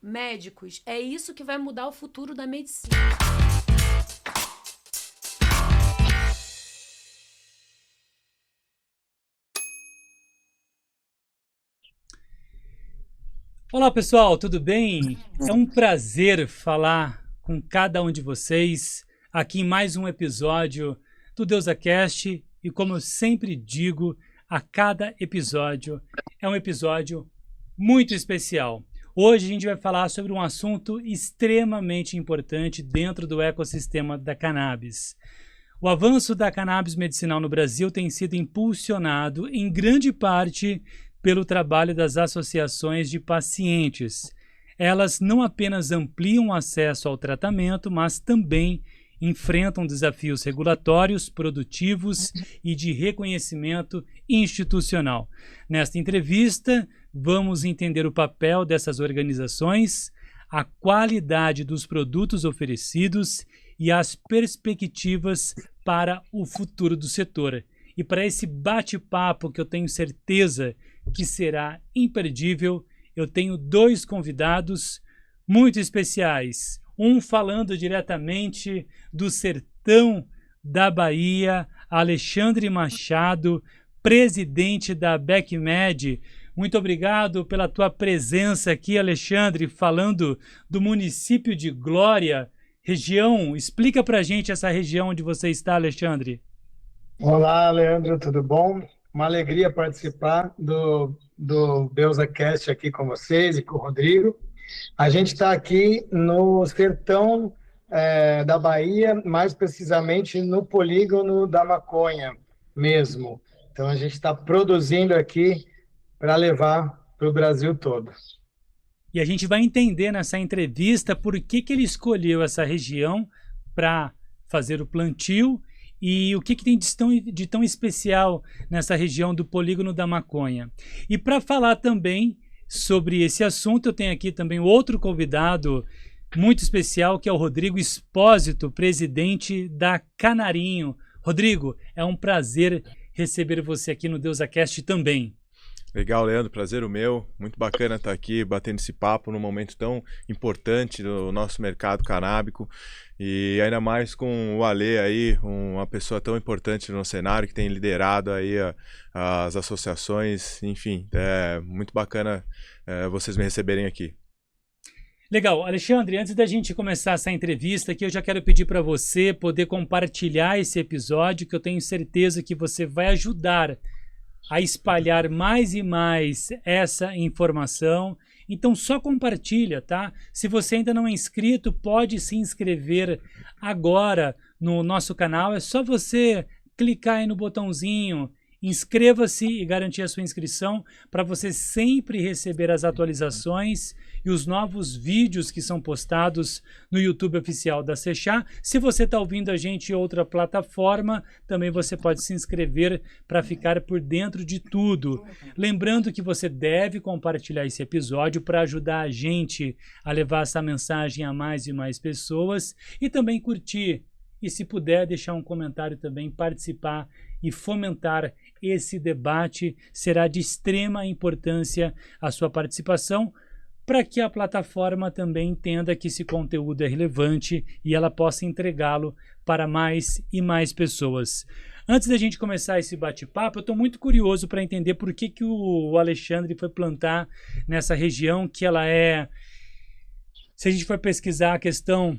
médicos. É isso que vai mudar o futuro da medicina. Olá pessoal, tudo bem? É um prazer falar com cada um de vocês aqui em mais um episódio do DeusaCast e como eu sempre digo, a cada episódio é um episódio muito especial. Hoje a gente vai falar sobre um assunto extremamente importante dentro do ecossistema da cannabis. O avanço da cannabis medicinal no Brasil tem sido impulsionado em grande parte pelo trabalho das associações de pacientes. Elas não apenas ampliam o acesso ao tratamento, mas também enfrentam desafios regulatórios, produtivos e de reconhecimento institucional. Nesta entrevista, vamos entender o papel dessas organizações, a qualidade dos produtos oferecidos e as perspectivas para o futuro do setor. E para esse bate-papo que eu tenho certeza que será imperdível, eu tenho dois convidados muito especiais. Um falando diretamente do sertão da Bahia, Alexandre Machado, presidente da BecMed. Muito obrigado pela tua presença aqui, Alexandre, falando do município de Glória, região. Explica pra gente essa região onde você está, Alexandre. Olá, Leandro, tudo bom? Uma alegria participar do DeusaCast aqui com vocês e com o Rodrigo. A gente está aqui no sertão da Bahia, mais precisamente no polígono da maconha mesmo. Então, a gente está produzindo aqui para levar para o Brasil todo. E a gente vai entender nessa entrevista por que ele escolheu essa região para fazer o plantio e o que tem de tão especial nessa região do polígono da maconha. E para falar também sobre esse assunto, eu tenho aqui também outro convidado muito especial, que é o Rodrigo Espósito, presidente da Canarinho. Rodrigo, é um prazer receber você aqui no DeusaCast também. Legal, Leandro, prazer o meu. Muito bacana estar aqui batendo esse papo num momento tão importante do nosso mercado canábico e ainda mais com o Ale aí, uma pessoa tão importante no cenário que tem liderado aí as associações, enfim, é muito bacana vocês me receberem aqui. Legal, Alexandre, antes da gente começar essa entrevista aqui, eu já quero pedir para você poder compartilhar esse episódio, que eu tenho certeza que você vai ajudar a espalhar mais e mais essa informação. Então só compartilha, tá? Se você ainda não é inscrito, pode se inscrever agora no nosso canal. É só você clicar aí no botãozinho, inscreva-se e garantir a sua inscrição para você sempre receber as atualizações e os novos vídeos que são postados no YouTube oficial da Sechá. Se você está ouvindo a gente em outra plataforma, também você pode se inscrever para ficar por dentro de tudo. Lembrando que você deve compartilhar esse episódio para ajudar a gente a levar essa mensagem a mais e mais pessoas e também curtir. E se puder deixar um comentário também, participar e fomentar esse debate, será de extrema importância a sua participação para que a plataforma também entenda que esse conteúdo é relevante e ela possa entregá-lo para mais e mais pessoas. Antes da gente começar esse bate-papo, eu estou muito curioso para entender por que o Alexandre foi plantar nessa região que ela é... Se a gente for pesquisar a questão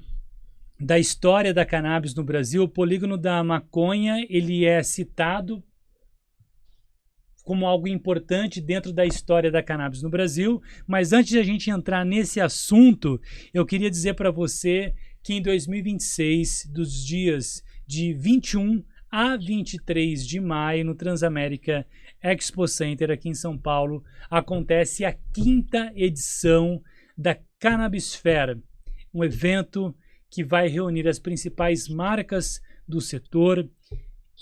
da história da cannabis no Brasil, o polígono da maconha ele é citado como algo importante dentro da história da cannabis no Brasil. Mas antes de a gente entrar nesse assunto, eu queria dizer para você que em 2026, dos dias de 21 a 23 de maio, no Transamérica Expo Center, aqui em São Paulo, acontece a 5ª edição da Cannabisfera, um evento que vai reunir as principais marcas do setor,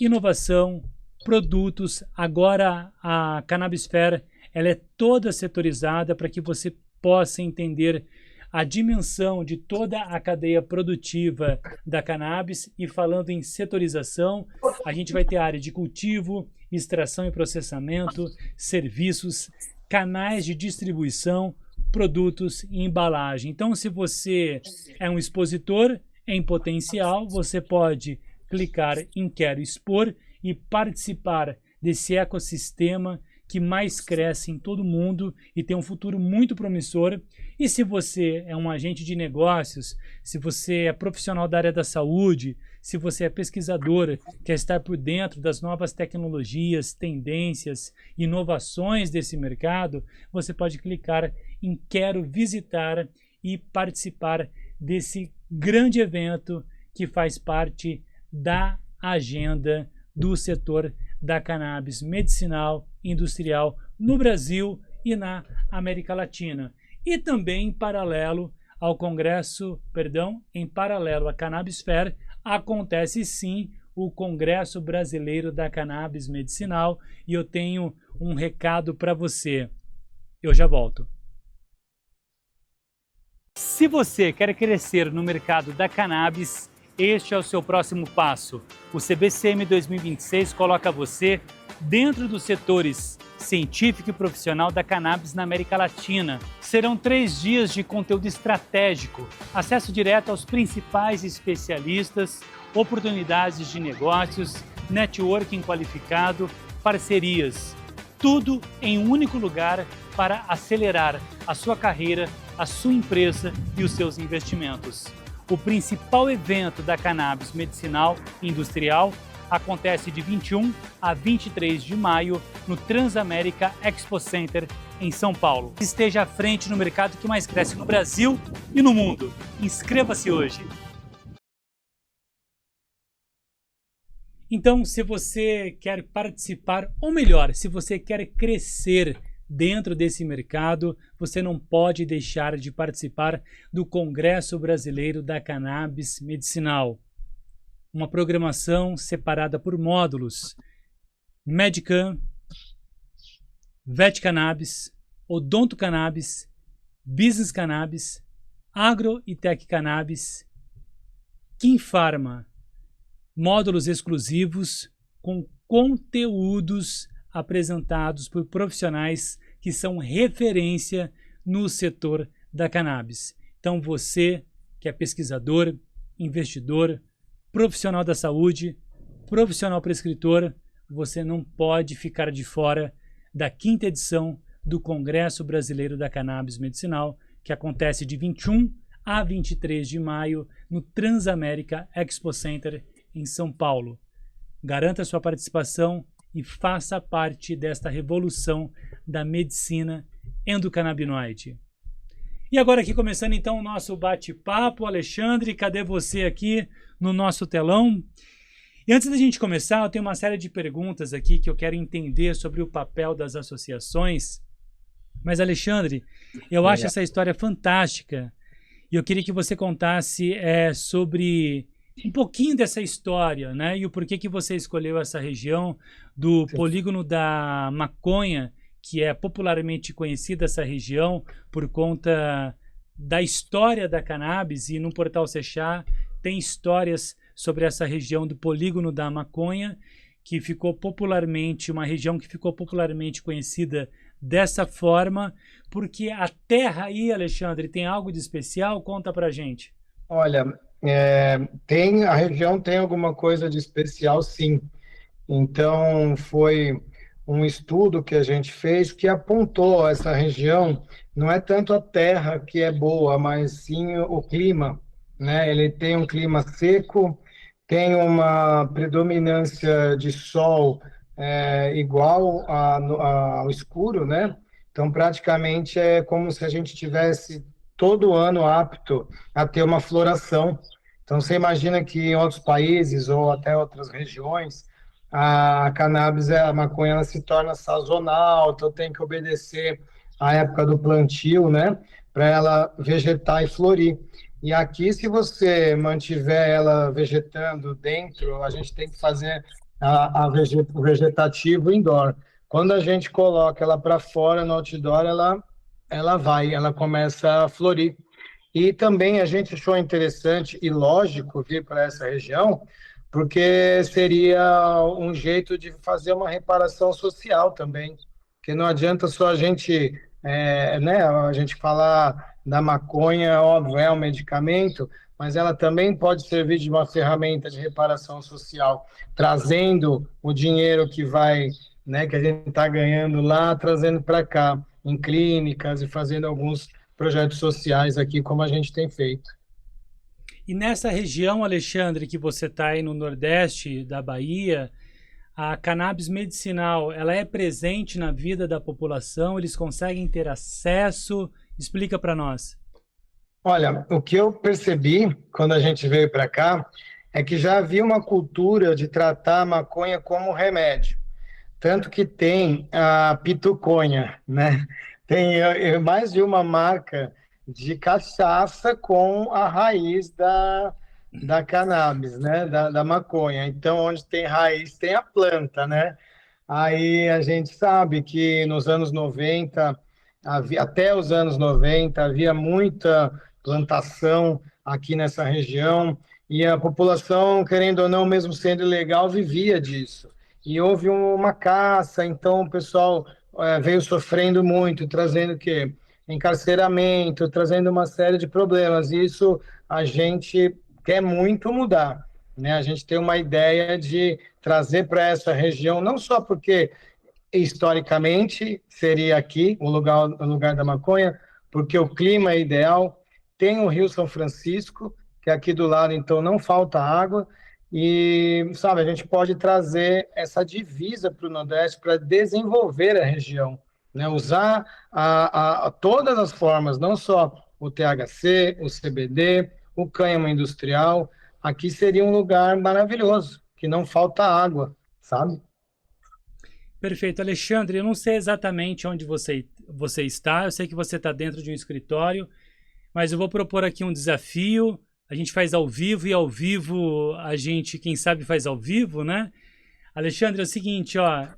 inovação, produtos. Agora a Cannabisfera ela é toda setorizada para que você possa entender a dimensão de toda a cadeia produtiva da cannabis. E falando em setorização, a gente vai ter a área de cultivo, extração e processamento, serviços, canais de distribuição, produtos e embalagem. Então, se você é um expositor em potencial, você pode clicar em Quero Expor e participar desse ecossistema que mais cresce em todo o mundo e tem um futuro muito promissor. E se você é um agente de negócios, se você é profissional da área da saúde, se você é pesquisador, quer estar por dentro das novas tecnologias, tendências, inovações desse mercado, você pode clicar em Quero Visitar e participar desse grande evento que faz parte da agenda do setor da cannabis medicinal e industrial no Brasil e na América Latina. E também em paralelo à Cannabis Fair, acontece sim o Congresso Brasileiro da Cannabis Medicinal e eu tenho um recado para você. Eu já volto. Se você quer crescer no mercado da cannabis, este é o seu próximo passo. O CBCM 2026 coloca você dentro dos setores científico e profissional da cannabis na América Latina. Serão 3 dias de conteúdo estratégico, acesso direto aos principais especialistas, oportunidades de negócios, networking qualificado, parcerias. Tudo em um único lugar para acelerar a sua carreira, a sua empresa e os seus investimentos. O principal evento da cannabis medicinal e industrial acontece de 21 a 23 de maio no Transamérica Expo Center, em São Paulo. Esteja à frente no mercado que mais cresce no Brasil e no mundo. Inscreva-se hoje! Então, se você quer participar, ou melhor, se você quer crescer dentro desse mercado, você não pode deixar de participar do Congresso Brasileiro da Cannabis Medicinal. Uma programação separada por módulos: Medicam, Vet Cannabis, Odonto Cannabis, Business Cannabis, Agro e Tech Cannabis, Kim Pharma. Módulos exclusivos com conteúdos apresentados por profissionais que são referência no setor da cannabis. Então você que é pesquisador, investidor, profissional da saúde, profissional prescritor, você não pode ficar de fora da 5ª edição do Congresso Brasileiro da Cannabis Medicinal, que acontece de 21 a 23 de maio no Transamérica Expo Center, em São Paulo. Garanta sua participação e faça parte desta revolução da medicina endocannabinoide. E agora aqui começando então o nosso bate-papo. Alexandre, cadê você aqui no nosso telão? E antes da gente começar, eu tenho uma série de perguntas aqui que eu quero entender sobre o papel das associações. Mas Alexandre, eu acho essa história fantástica e eu queria que você contasse sobre um pouquinho dessa história, né? E o porquê que você escolheu essa região do Polígono da Maconha, que é popularmente conhecida essa região por conta da história da cannabis, e no portal Sechá tem histórias sobre essa região do Polígono da Maconha, que ficou popularmente, uma região que ficou popularmente conhecida dessa forma, porque a terra aí, Alexandre, tem algo de especial? Conta pra gente. Olha, a região tem alguma coisa de especial, sim. Então, foi um estudo que a gente fez que apontou essa região, não é tanto a terra que é boa, mas sim o clima, né? Ele tem um clima seco, tem uma predominância de sol igual ao escuro, né? Então, praticamente é como se a gente tivesse todo ano apto a ter uma floração. Então, você imagina que em outros países ou até outras regiões, a cannabis, a maconha, ela se torna sazonal, então tem que obedecer à época do plantio, né, para ela vegetar e florir. E aqui, se você mantiver ela vegetando dentro, a gente tem que fazer o vegetativo indoor. Quando a gente coloca ela para fora no outdoor, ela começa a florir. E também a gente achou interessante e lógico vir para essa região, porque seria um jeito de fazer uma reparação social também, porque não adianta só a gente né, a gente fala da maconha, óbvio, é um medicamento, mas ela também pode servir de uma ferramenta de reparação social, trazendo o dinheiro que vai, né, que a gente está ganhando lá, trazendo para cá, em clínicas e fazendo alguns projetos sociais aqui, como a gente tem feito. E nessa região, Alexandre, que você está aí no Nordeste da Bahia, a cannabis medicinal, ela é presente na vida da população? Eles conseguem ter acesso? Explica para nós. Olha, o que eu percebi quando a gente veio para cá é que já havia uma cultura de tratar a maconha como remédio. Tanto que tem a pituconha, né? Tem mais de uma marca de cachaça com a raiz da cannabis, né? Da maconha. Então, onde tem raiz, tem a planta, né? Aí a gente sabe que nos anos 90, até os anos 90, havia muita plantação aqui nessa região e a população, querendo ou não, mesmo sendo ilegal, vivia disso. E houve uma caça, então o pessoal veio sofrendo muito, trazendo o quê? Encarceramento, trazendo uma série de problemas. E isso a gente quer muito mudar, né? A gente tem uma ideia de trazer para essa região, não só porque historicamente seria aqui o lugar da maconha, porque o clima é ideal, tem o Rio São Francisco, que é aqui do lado, então não falta água, e, sabe, a gente pode trazer essa divisa para o Nordeste para desenvolver a região, né? Usar todas as formas, não só o THC, o CBD, o cânhamo industrial. Aqui seria um lugar maravilhoso, que não falta água, sabe? Perfeito. Alexandre, eu não sei exatamente onde você está, eu sei que você está dentro de um escritório, mas eu vou propor aqui um desafio. A gente faz ao vivo e ao vivo a gente, quem sabe, faz ao vivo, né? Alexandre, é o seguinte, ó,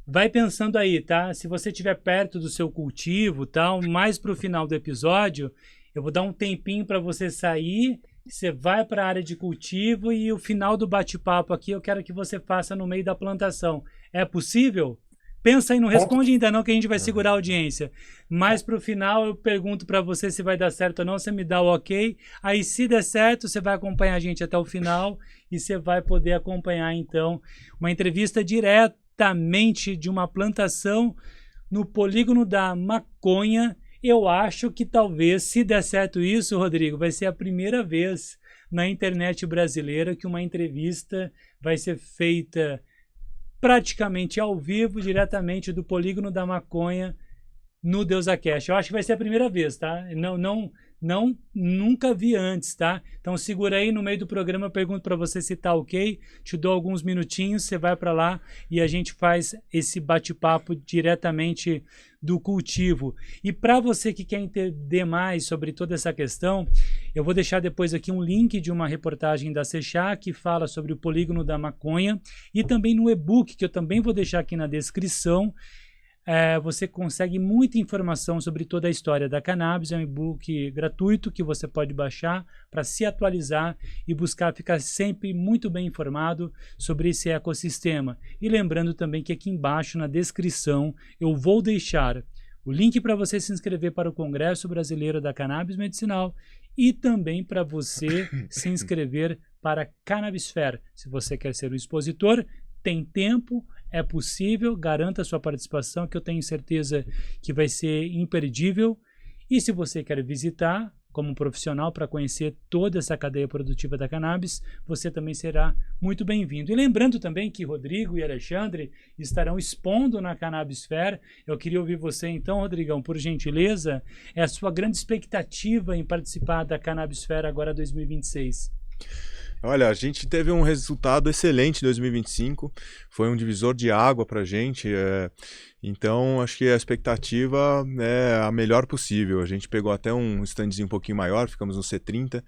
vai pensando aí, tá? Se você estiver perto do seu cultivo, tal, mais para o final do episódio, eu vou dar um tempinho para você sair, você vai para a área de cultivo e o final do bate-papo aqui eu quero que você faça no meio da plantação. É possível? Pensa aí, não responde ainda não, que a gente vai segurar a audiência. Mas para o final eu pergunto para você se vai dar certo ou não, você me dá o ok. Aí se der certo, você vai acompanhar a gente até o final e você vai poder acompanhar então uma entrevista diretamente de uma plantação no polígono da maconha. Eu acho que talvez, se der certo isso, Rodrigo, vai ser a primeira vez na internet brasileira que uma entrevista vai ser feita praticamente ao vivo, diretamente do polígono da maconha no DeusaCast. Eu acho que vai ser a primeira vez, tá? Nunca vi antes, tá? Então segura aí, no meio do programa eu pergunto para você se tá ok, te dou alguns minutinhos, você vai para lá e a gente faz esse bate-papo diretamente do cultivo. E para você que quer entender mais sobre toda essa questão, eu vou deixar depois aqui um link de uma reportagem da Sechá que fala sobre o polígono da maconha e também no e-book, que eu também vou deixar aqui na descrição. Você consegue muita informação sobre toda a história da cannabis. É um e-book gratuito que você pode baixar para se atualizar e buscar ficar sempre muito bem informado sobre esse ecossistema. E lembrando também que aqui embaixo na descrição eu vou deixar o link para você se inscrever para o Congresso Brasileiro da Cannabis Medicinal e também para você se inscrever para a Cannabis Fair. Se você quer ser um expositor, tem tempo, é possível, garanta a sua participação, que eu tenho certeza que vai ser imperdível. E se você quer visitar como profissional para conhecer toda essa cadeia produtiva da cannabis, você também será muito bem-vindo. E lembrando também que Rodrigo e Alexandre estarão expondo na Cannabis Fair. Eu queria ouvir você então, Rodrigão, por gentileza, é a sua grande expectativa em participar da Cannabis Fair agora 2026? Olha, a gente teve um resultado excelente em 2025, foi um divisor de água para a gente, então acho que a expectativa é a melhor possível. A gente pegou até um standzinho um pouquinho maior, ficamos no C30,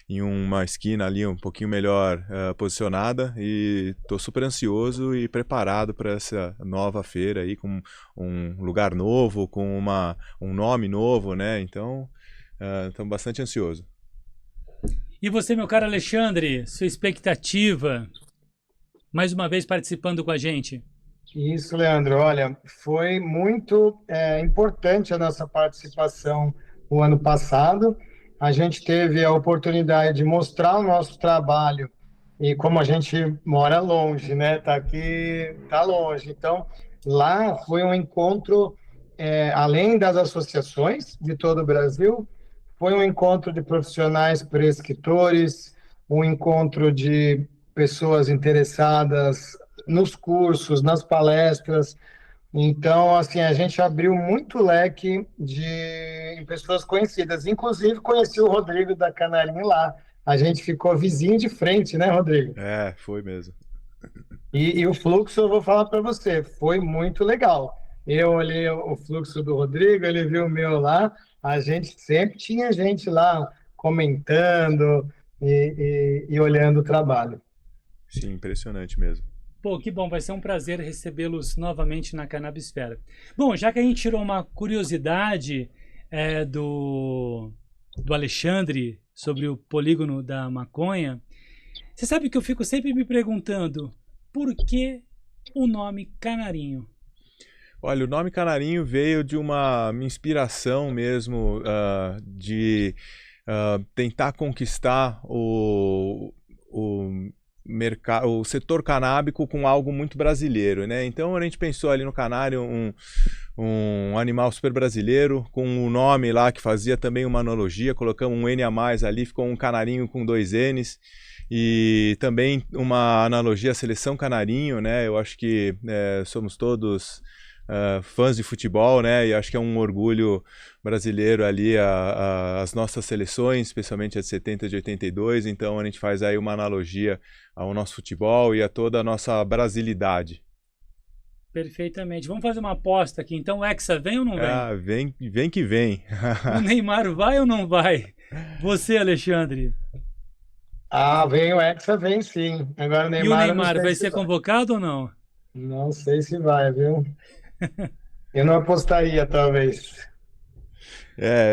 em uma esquina ali um pouquinho melhor posicionada, e estou super ansioso e preparado para essa nova feira aí, com um lugar novo, com um nome novo, né? Então, estamos bastante ansioso. E você, meu caro Alexandre, sua expectativa, mais uma vez participando com a gente? Isso, Leandro. Olha, foi muito importante a nossa participação o ano passado. A gente teve a oportunidade de mostrar o nosso trabalho e como a gente mora longe, né? Tá aqui, tá longe. Então, lá foi um encontro, além das associações de todo o Brasil, foi um encontro de profissionais prescritores, um encontro de pessoas interessadas nos cursos, nas palestras. Então, assim, a gente abriu muito leque de pessoas conhecidas. Inclusive, conheci o Rodrigo da Canarinho lá. A gente ficou vizinho de frente, né, Rodrigo? É, foi mesmo. E o fluxo, eu vou falar para você, foi muito legal. Eu olhei o fluxo do Rodrigo, ele viu o meu lá. A gente sempre tinha gente lá comentando e olhando o trabalho. Sim, impressionante mesmo. Pô, que bom, vai ser um prazer recebê-los novamente na Cannabisfera. Bom, já que a gente tirou uma curiosidade do Alexandre sobre o polígono da maconha, você sabe que eu fico sempre me perguntando por que o nome Canarinho? Olha, o nome Canarinho veio de uma inspiração mesmo de tentar conquistar o setor canábico com algo muito brasileiro, né? Então a gente pensou ali no canário um animal super brasileiro, com um nome lá que fazia também uma analogia, colocamos um N a mais ali, ficou um canarinho com 2 N's, e também uma analogia à seleção canarinho, né? Eu acho que somos todos fãs de futebol, né? E acho que é um orgulho brasileiro ali as nossas seleções, especialmente a de 70 e de 82. Então a gente faz aí uma analogia ao nosso futebol e a toda a nossa brasilidade. Perfeitamente. Vamos fazer uma aposta aqui. Então o Hexa vem ou não vem? Ah, vem que vem. O Neymar vai ou não vai? Você, Alexandre. Ah, vem o Hexa, vem sim. Agora o Neymar, E o eu não Neymar sei vai se ser convocado ou não? Não sei se vai, viu? Eu não apostaria, talvez.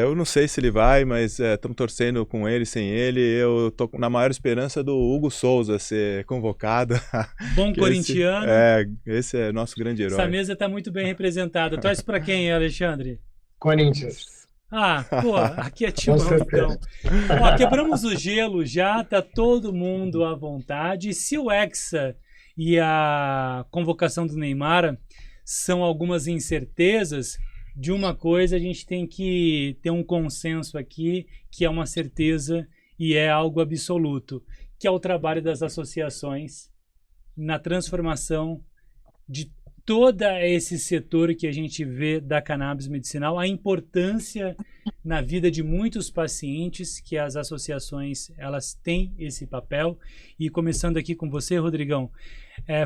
Eu não sei se ele vai, mas estamos torcendo com ele, sem ele. Eu tô na maior esperança do Hugo Souza ser convocado. Bom corintiano. Esse é nosso grande herói. Essa mesa está muito bem representada. Torce para quem, Alexandre? Corinthians. Ah, pô, aqui é timão, então. Ó, quebramos o gelo já, tá todo mundo à vontade. Se o Hexa e a convocação do Neymar são algumas incertezas, de uma coisa a gente tem que ter um consenso aqui, que é uma certeza e é algo absoluto, que é o trabalho das associações na transformação de todo esse setor que a gente vê da cannabis medicinal, a importância na vida de muitos pacientes que as associações elas têm esse papel. E começando aqui com você, Rodrigão,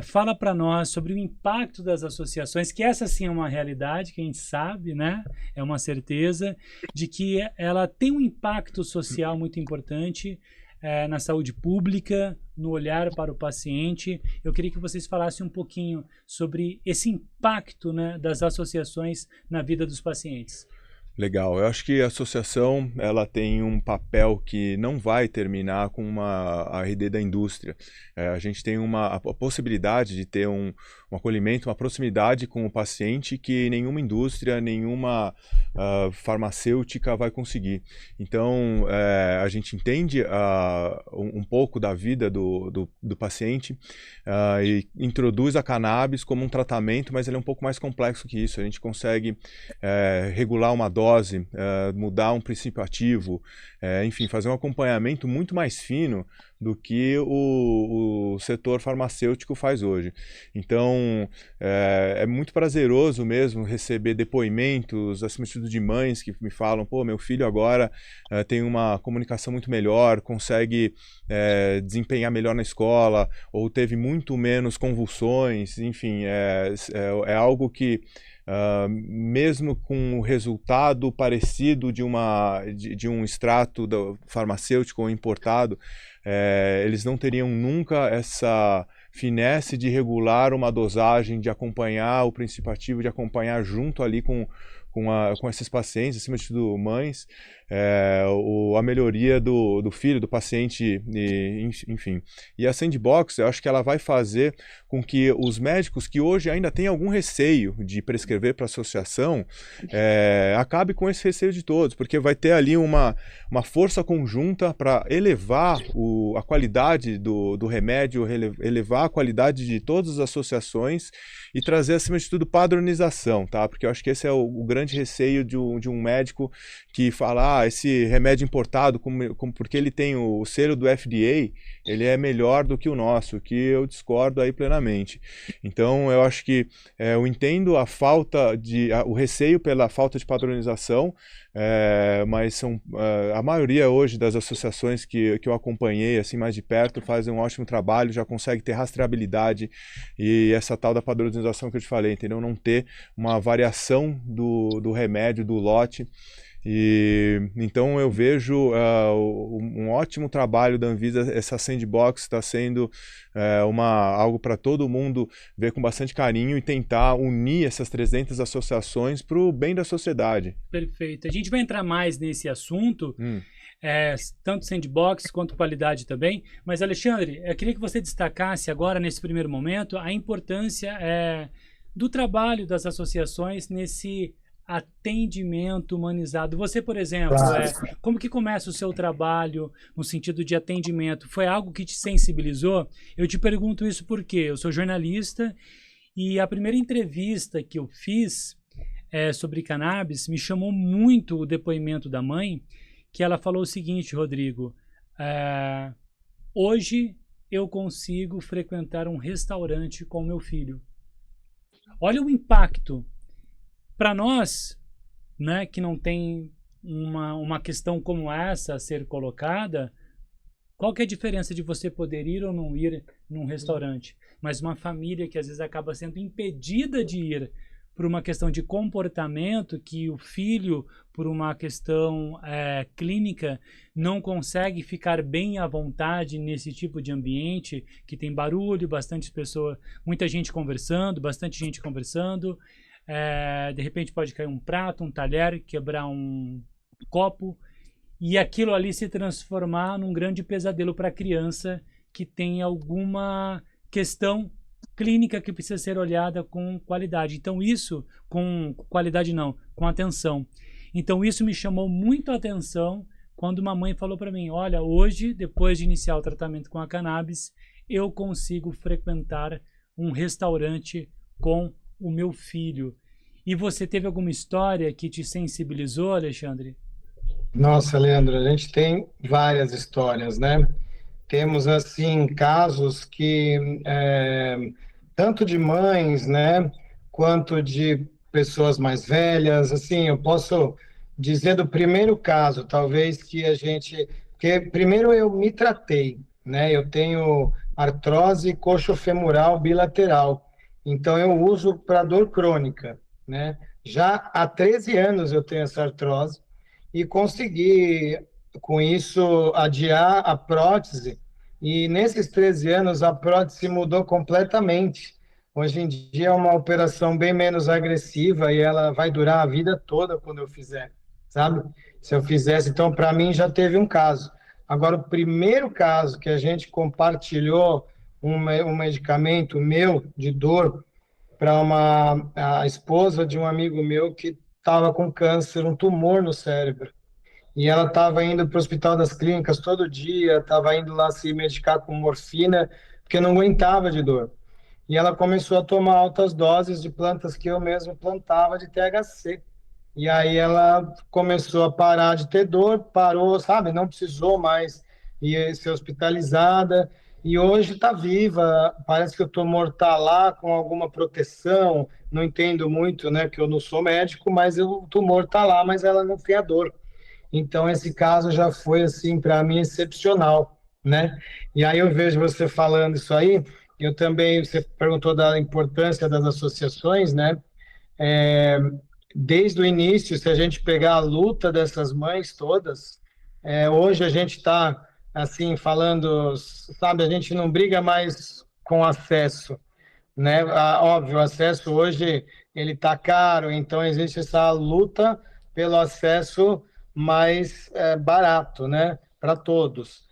fala para nós sobre o impacto das associações, que essa sim é uma realidade que a gente sabe, né? É uma certeza de que ela tem um impacto social muito importante na saúde pública, no olhar para o paciente. Eu queria que vocês falassem um pouquinho sobre esse impacto, né, das associações na vida dos pacientes. Legal, eu acho que a associação ela tem um papel que não vai terminar com a RD da indústria. A gente tem a possibilidade de ter um acolhimento, uma proximidade com o paciente que nenhuma indústria, nenhuma farmacêutica vai conseguir. Então, a gente entende um pouco da vida do paciente e introduz a cannabis como um tratamento, mas ele é um pouco mais complexo que isso. A gente consegue regular uma dose, mudar um princípio ativo, enfim, fazer um acompanhamento muito mais fino do que o setor farmacêutico faz hoje. Então, é muito prazeroso mesmo receber depoimentos, acima de tudo de mães que me falam, pô, meu filho agora tem uma comunicação muito melhor, consegue desempenhar melhor na escola, ou teve muito menos convulsões, enfim, é algo que mesmo com o resultado parecido de um extrato farmacêutico ou importado, eles não teriam nunca essa finesse de regular uma dosagem, de acompanhar o princípio ativo, de acompanhar junto ali com com esses pacientes, acima de tudo mães, a melhoria do filho, do paciente, enfim. E a Sandbox, eu acho que ela vai fazer com que os médicos que hoje ainda têm algum receio de prescrever para associação, acabe com esse receio de todos, porque vai ter ali uma força conjunta para elevar a qualidade do remédio, elevar a qualidade de todas as associações e trazer, acima de tudo, padronização, tá? Porque eu acho que esse é o grande receio de um médico que fala, esse remédio importado, porque ele tem o selo do FDA, ele é melhor do que o nosso, que eu discordo aí plenamente. Então, eu acho que eu entendo o receio pela falta de padronização, mas a maioria hoje das associações que eu acompanhei assim mais de perto fazem um ótimo trabalho, já consegue ter rastreabilidade e essa tal da padronização que eu te falei, entendeu? Não ter uma variação do remédio, do lote. E então eu vejo um ótimo trabalho da Anvisa. Essa Sandbox está sendo algo para todo mundo ver com bastante carinho e tentar unir essas 300 associações para o bem da sociedade. Perfeito. A gente vai entrar mais nesse assunto, tanto Sandbox quanto qualidade também. Mas, Alexandre, eu queria que você destacasse agora, nesse primeiro momento, a importância do trabalho das associações nesse atendimento humanizado. Você, por exemplo, como que começa o seu trabalho no sentido de atendimento? Foi algo que te sensibilizou? Eu te pergunto isso porque eu sou jornalista e a primeira entrevista que eu fiz sobre cannabis me chamou muito o depoimento da mãe, que ela falou o seguinte: Rodrigo, hoje eu consigo frequentar um restaurante com meu filho. Olha o impacto. Para nós, né, que não tem uma questão como essa a ser colocada, qual que é a diferença de você poder ir ou não ir num restaurante? Mas uma família que às vezes acaba sendo impedida de ir por uma questão de comportamento, que o filho, por uma questão clínica, não consegue ficar bem à vontade nesse tipo de ambiente, que tem barulho, bastante pessoa, muita gente conversando, de repente pode cair um prato, um talher, quebrar um copo, e aquilo ali se transformar num grande pesadelo para a criança que tem alguma questão clínica que precisa ser olhada com qualidade. Então isso, com qualidade não, com atenção. Então isso me chamou muito a atenção quando uma mãe falou para mim: olha, hoje, depois de iniciar o tratamento com a cannabis, eu consigo frequentar um restaurante com o meu filho. E você teve alguma história que te sensibilizou, Alexandre? Nossa, Leandro, a gente tem várias histórias, né? Temos, assim, casos que, tanto de mães, né, quanto de pessoas mais velhas, assim, eu posso dizer do primeiro caso, talvez que a gente... Porque primeiro eu me tratei, né? Eu tenho artrose coxofemoral bilateral, então eu uso para dor crônica, né? Já há 13 anos eu tenho essa artrose e consegui, com isso, adiar a prótese. E nesses 13 anos a prótese mudou completamente. Hoje em dia é uma operação bem menos agressiva e ela vai durar a vida toda quando eu fizer, sabe? Se eu fizesse, então, para mim já teve um caso. Agora, o primeiro caso que a gente compartilhou um medicamento meu de dor para a esposa de um amigo meu que estava com câncer, um tumor no cérebro. E ela estava indo para o Hospital das Clínicas todo dia, estava indo lá se medicar com morfina, porque não aguentava de dor. E ela começou a tomar altas doses de plantas que eu mesmo plantava de THC. E aí ela começou a parar de ter dor, parou, sabe? Não precisou mais ir ser hospitalizada. E hoje está viva, parece que o tumor está lá com alguma proteção, não entendo muito, né, que eu não sou médico, mas o tumor está lá, mas ela não tem a dor. Então, esse caso já foi, assim, para mim, excepcional, né? E aí eu vejo você falando isso aí, eu também, você perguntou da importância das associações, né? Desde o início, se a gente pegar a luta dessas mães todas, hoje a gente está, assim, falando, sabe, a gente não briga mais com acesso, né? Óbvio, o acesso hoje ele está caro, então existe essa luta pelo acesso mais barato, né? Para todos.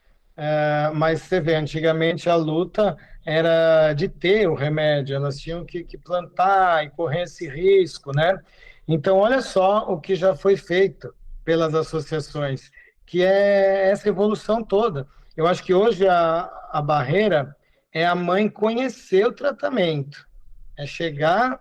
Mas você vê, antigamente a luta era de ter o remédio, elas tinham que plantar e correr esse risco, né? Então, olha só o que já foi feito pelas associações, que é essa evolução toda. Eu acho que hoje a barreira é a mãe conhecer o tratamento, é chegar,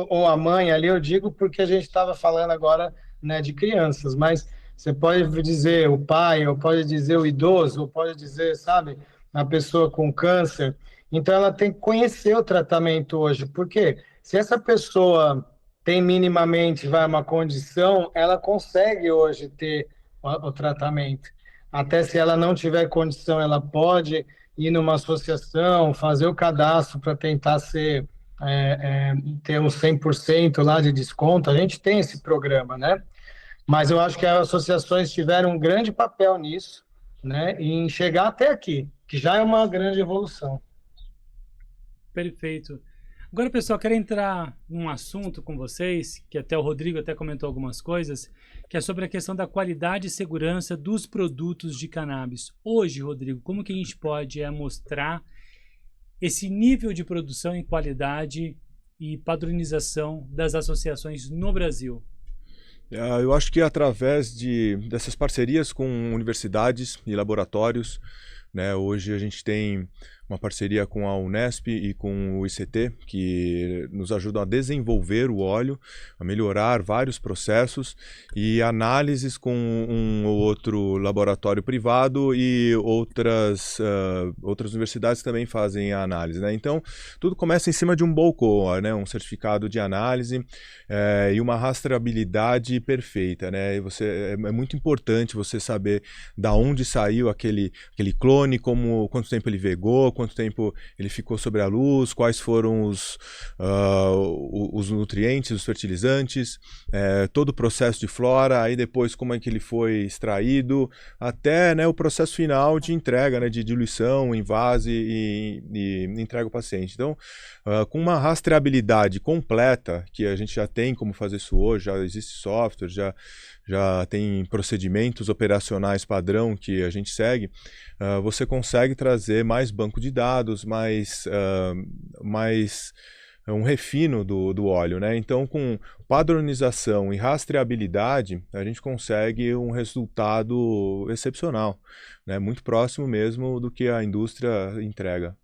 ou a mãe ali, eu digo porque a gente estava falando agora, né, de crianças, mas você pode dizer o pai, ou pode dizer o idoso, ou pode dizer, sabe, a pessoa com câncer. Então, ela tem que conhecer o tratamento hoje, porque se essa pessoa tem minimamente uma condição, ela consegue hoje ter o tratamento. Até se ela não tiver condição, ela pode ir numa associação, fazer o cadastro para tentar ter uns 100% lá de desconto. A gente tem esse programa, né? Mas eu acho que as associações tiveram um grande papel nisso, né? Em chegar até aqui, que já é uma grande evolução. Perfeito. Agora, pessoal, quero entrar num assunto com vocês, que até o Rodrigo até comentou algumas coisas, que é sobre a questão da qualidade e segurança dos produtos de cannabis. Hoje, Rodrigo, como que a gente pode mostrar esse nível de produção em qualidade e padronização das associações no Brasil? Eu acho que através dessas parcerias com universidades e laboratórios, né, hoje a gente tem uma parceria com a Unesp e com o ICT, que nos ajudam a desenvolver o óleo, a melhorar vários processos e análises com um ou outro laboratório privado e outras universidades também fazem a análise, né? Então, tudo começa em cima de um BOCO, né? Um certificado de análise e uma rastreabilidade perfeita, né? E é muito importante você saber da onde saiu aquele clone, quanto tempo ele vegou, quanto tempo ele ficou sobre a luz, quais foram os nutrientes, os fertilizantes, todo o processo de flora, aí depois como é que ele foi extraído, até, né, o processo final de entrega, né, de diluição, envase e entrega ao paciente. Então, com uma rastreabilidade completa, que a gente já tem como fazer isso hoje, já existe software, já tem procedimentos operacionais padrão que a gente segue, você consegue trazer mais banco de dados, mais um refino do óleo, né? Então, com padronização e rastreabilidade, a gente consegue um resultado excepcional, né? Muito próximo mesmo do que a indústria entrega.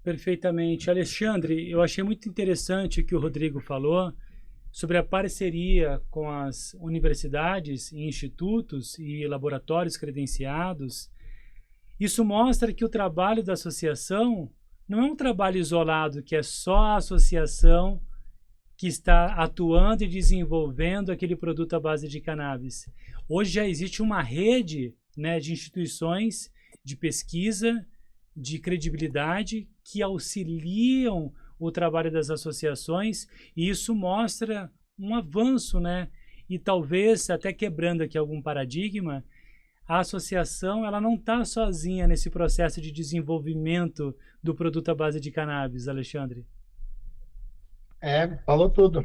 Perfeitamente. Alexandre, eu achei muito interessante o que o Rodrigo falou sobre a parceria com as universidades, institutos e laboratórios credenciados. Isso mostra que o trabalho da associação não é um trabalho isolado, que é só a associação que está atuando e desenvolvendo aquele produto à base de cannabis. Hoje já existe uma rede, né, de instituições de pesquisa, de credibilidade, que auxiliam o trabalho das associações, e isso mostra um avanço, né? E talvez, até quebrando aqui algum paradigma, a associação ela não está sozinha nesse processo de desenvolvimento do produto à base de cannabis, Alexandre. Falou tudo.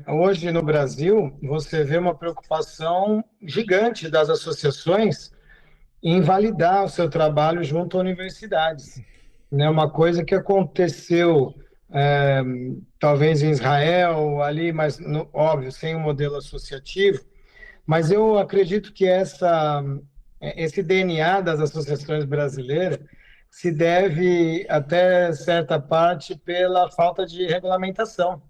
Hoje no Brasil, você vê uma preocupação gigante das associações em validar o seu trabalho junto a universidades. Né, uma coisa que aconteceu talvez em Israel, ali, mas óbvio, sem um modelo associativo, mas eu acredito que esse DNA das associações brasileiras se deve, até certa parte, pela falta de regulamentação.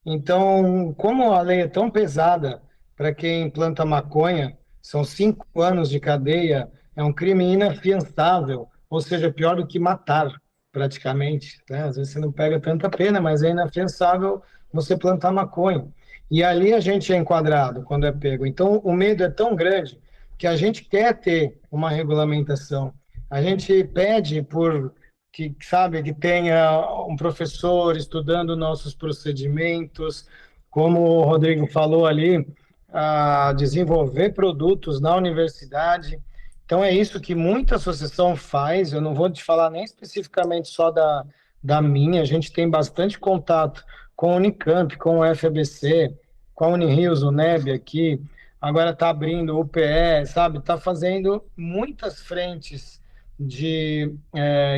Então, como a lei é tão pesada para quem planta maconha, são 5 anos de cadeia, é um crime inafiançável, ou seja, pior do que matar, praticamente, né? Às vezes você não pega tanta pena, mas é inafiançável você plantar maconha. E ali a gente é enquadrado quando é pego. Então, o medo é tão grande que a gente quer ter uma regulamentação. A gente pede que tenha um professor estudando nossos procedimentos, como o Rodrigo falou ali, a desenvolver produtos na universidade. Então, é isso que muita associação faz. Eu não vou te falar nem especificamente só da da minha, a gente tem bastante contato com a Unicamp, com o FABC, com a Unirios, o NEB aqui, agora está abrindo o UPE, sabe? Está fazendo muitas frentes de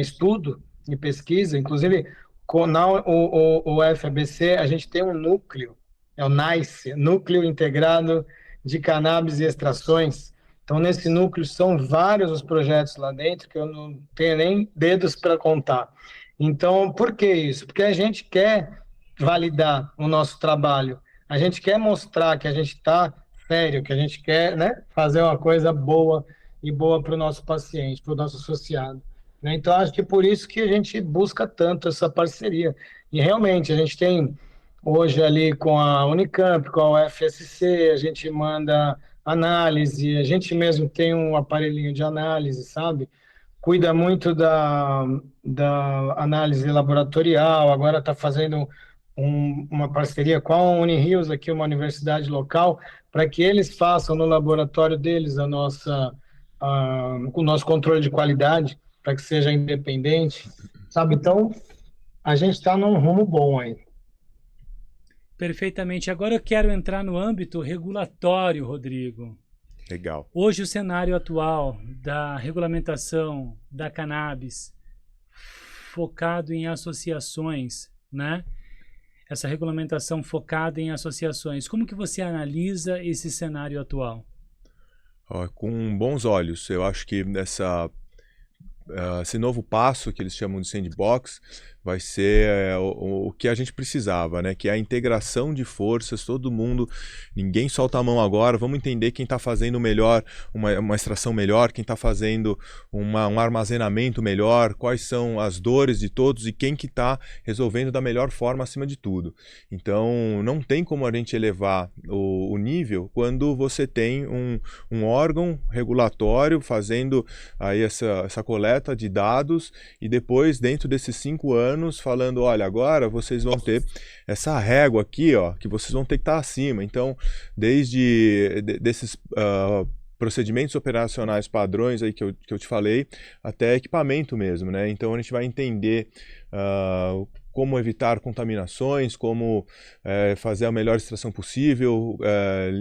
estudo e pesquisa, inclusive o FABC, a gente tem um núcleo, é o NICE, Núcleo Integrado de Cannabis e Extrações. Então, nesse núcleo são vários os projetos lá dentro que eu não tenho nem dedos para contar. Então, por que isso? Porque a gente quer validar o nosso trabalho, a gente quer mostrar que a gente está sério, que a gente quer, né, fazer uma coisa boa e boa para o nosso paciente, para o nosso associado. Né? Então, acho que por isso que a gente busca tanto essa parceria. E realmente, a gente tem hoje ali com a Unicamp, com a UFSC, a gente manda análise, a gente mesmo tem um aparelhinho de análise, sabe? Cuida muito da análise laboratorial, agora está fazendo uma parceria com a Unirios, aqui uma universidade local, para que eles façam no laboratório deles o nosso controle de qualidade, para que seja independente, sabe? Então, a gente está num rumo bom aí. Perfeitamente. Agora eu quero entrar no âmbito regulatório, Rodrigo. Legal. Hoje o cenário atual da regulamentação da cannabis focado em associações, né? Essa regulamentação focada em associações. Como que você analisa esse cenário atual? Com bons olhos. Eu acho que esse novo passo que eles chamam de sandbox vai ser o que a gente precisava, né? Que é a integração de forças, todo mundo, ninguém solta a mão agora, vamos entender quem está fazendo melhor, uma extração melhor, quem está fazendo um armazenamento melhor, quais são as dores de todos e quem que está resolvendo da melhor forma acima de tudo. Então, não tem como a gente elevar o nível quando você tem um órgão regulatório fazendo aí essa coleta de dados e depois, dentro desses 5 anos, falando, olha, agora vocês vão ter essa régua aqui, ó, que vocês vão ter que estar acima. Então, desses procedimentos operacionais padrões aí que eu te falei, até equipamento mesmo, né? Então, a gente vai entender como evitar contaminações, como fazer a melhor extração possível,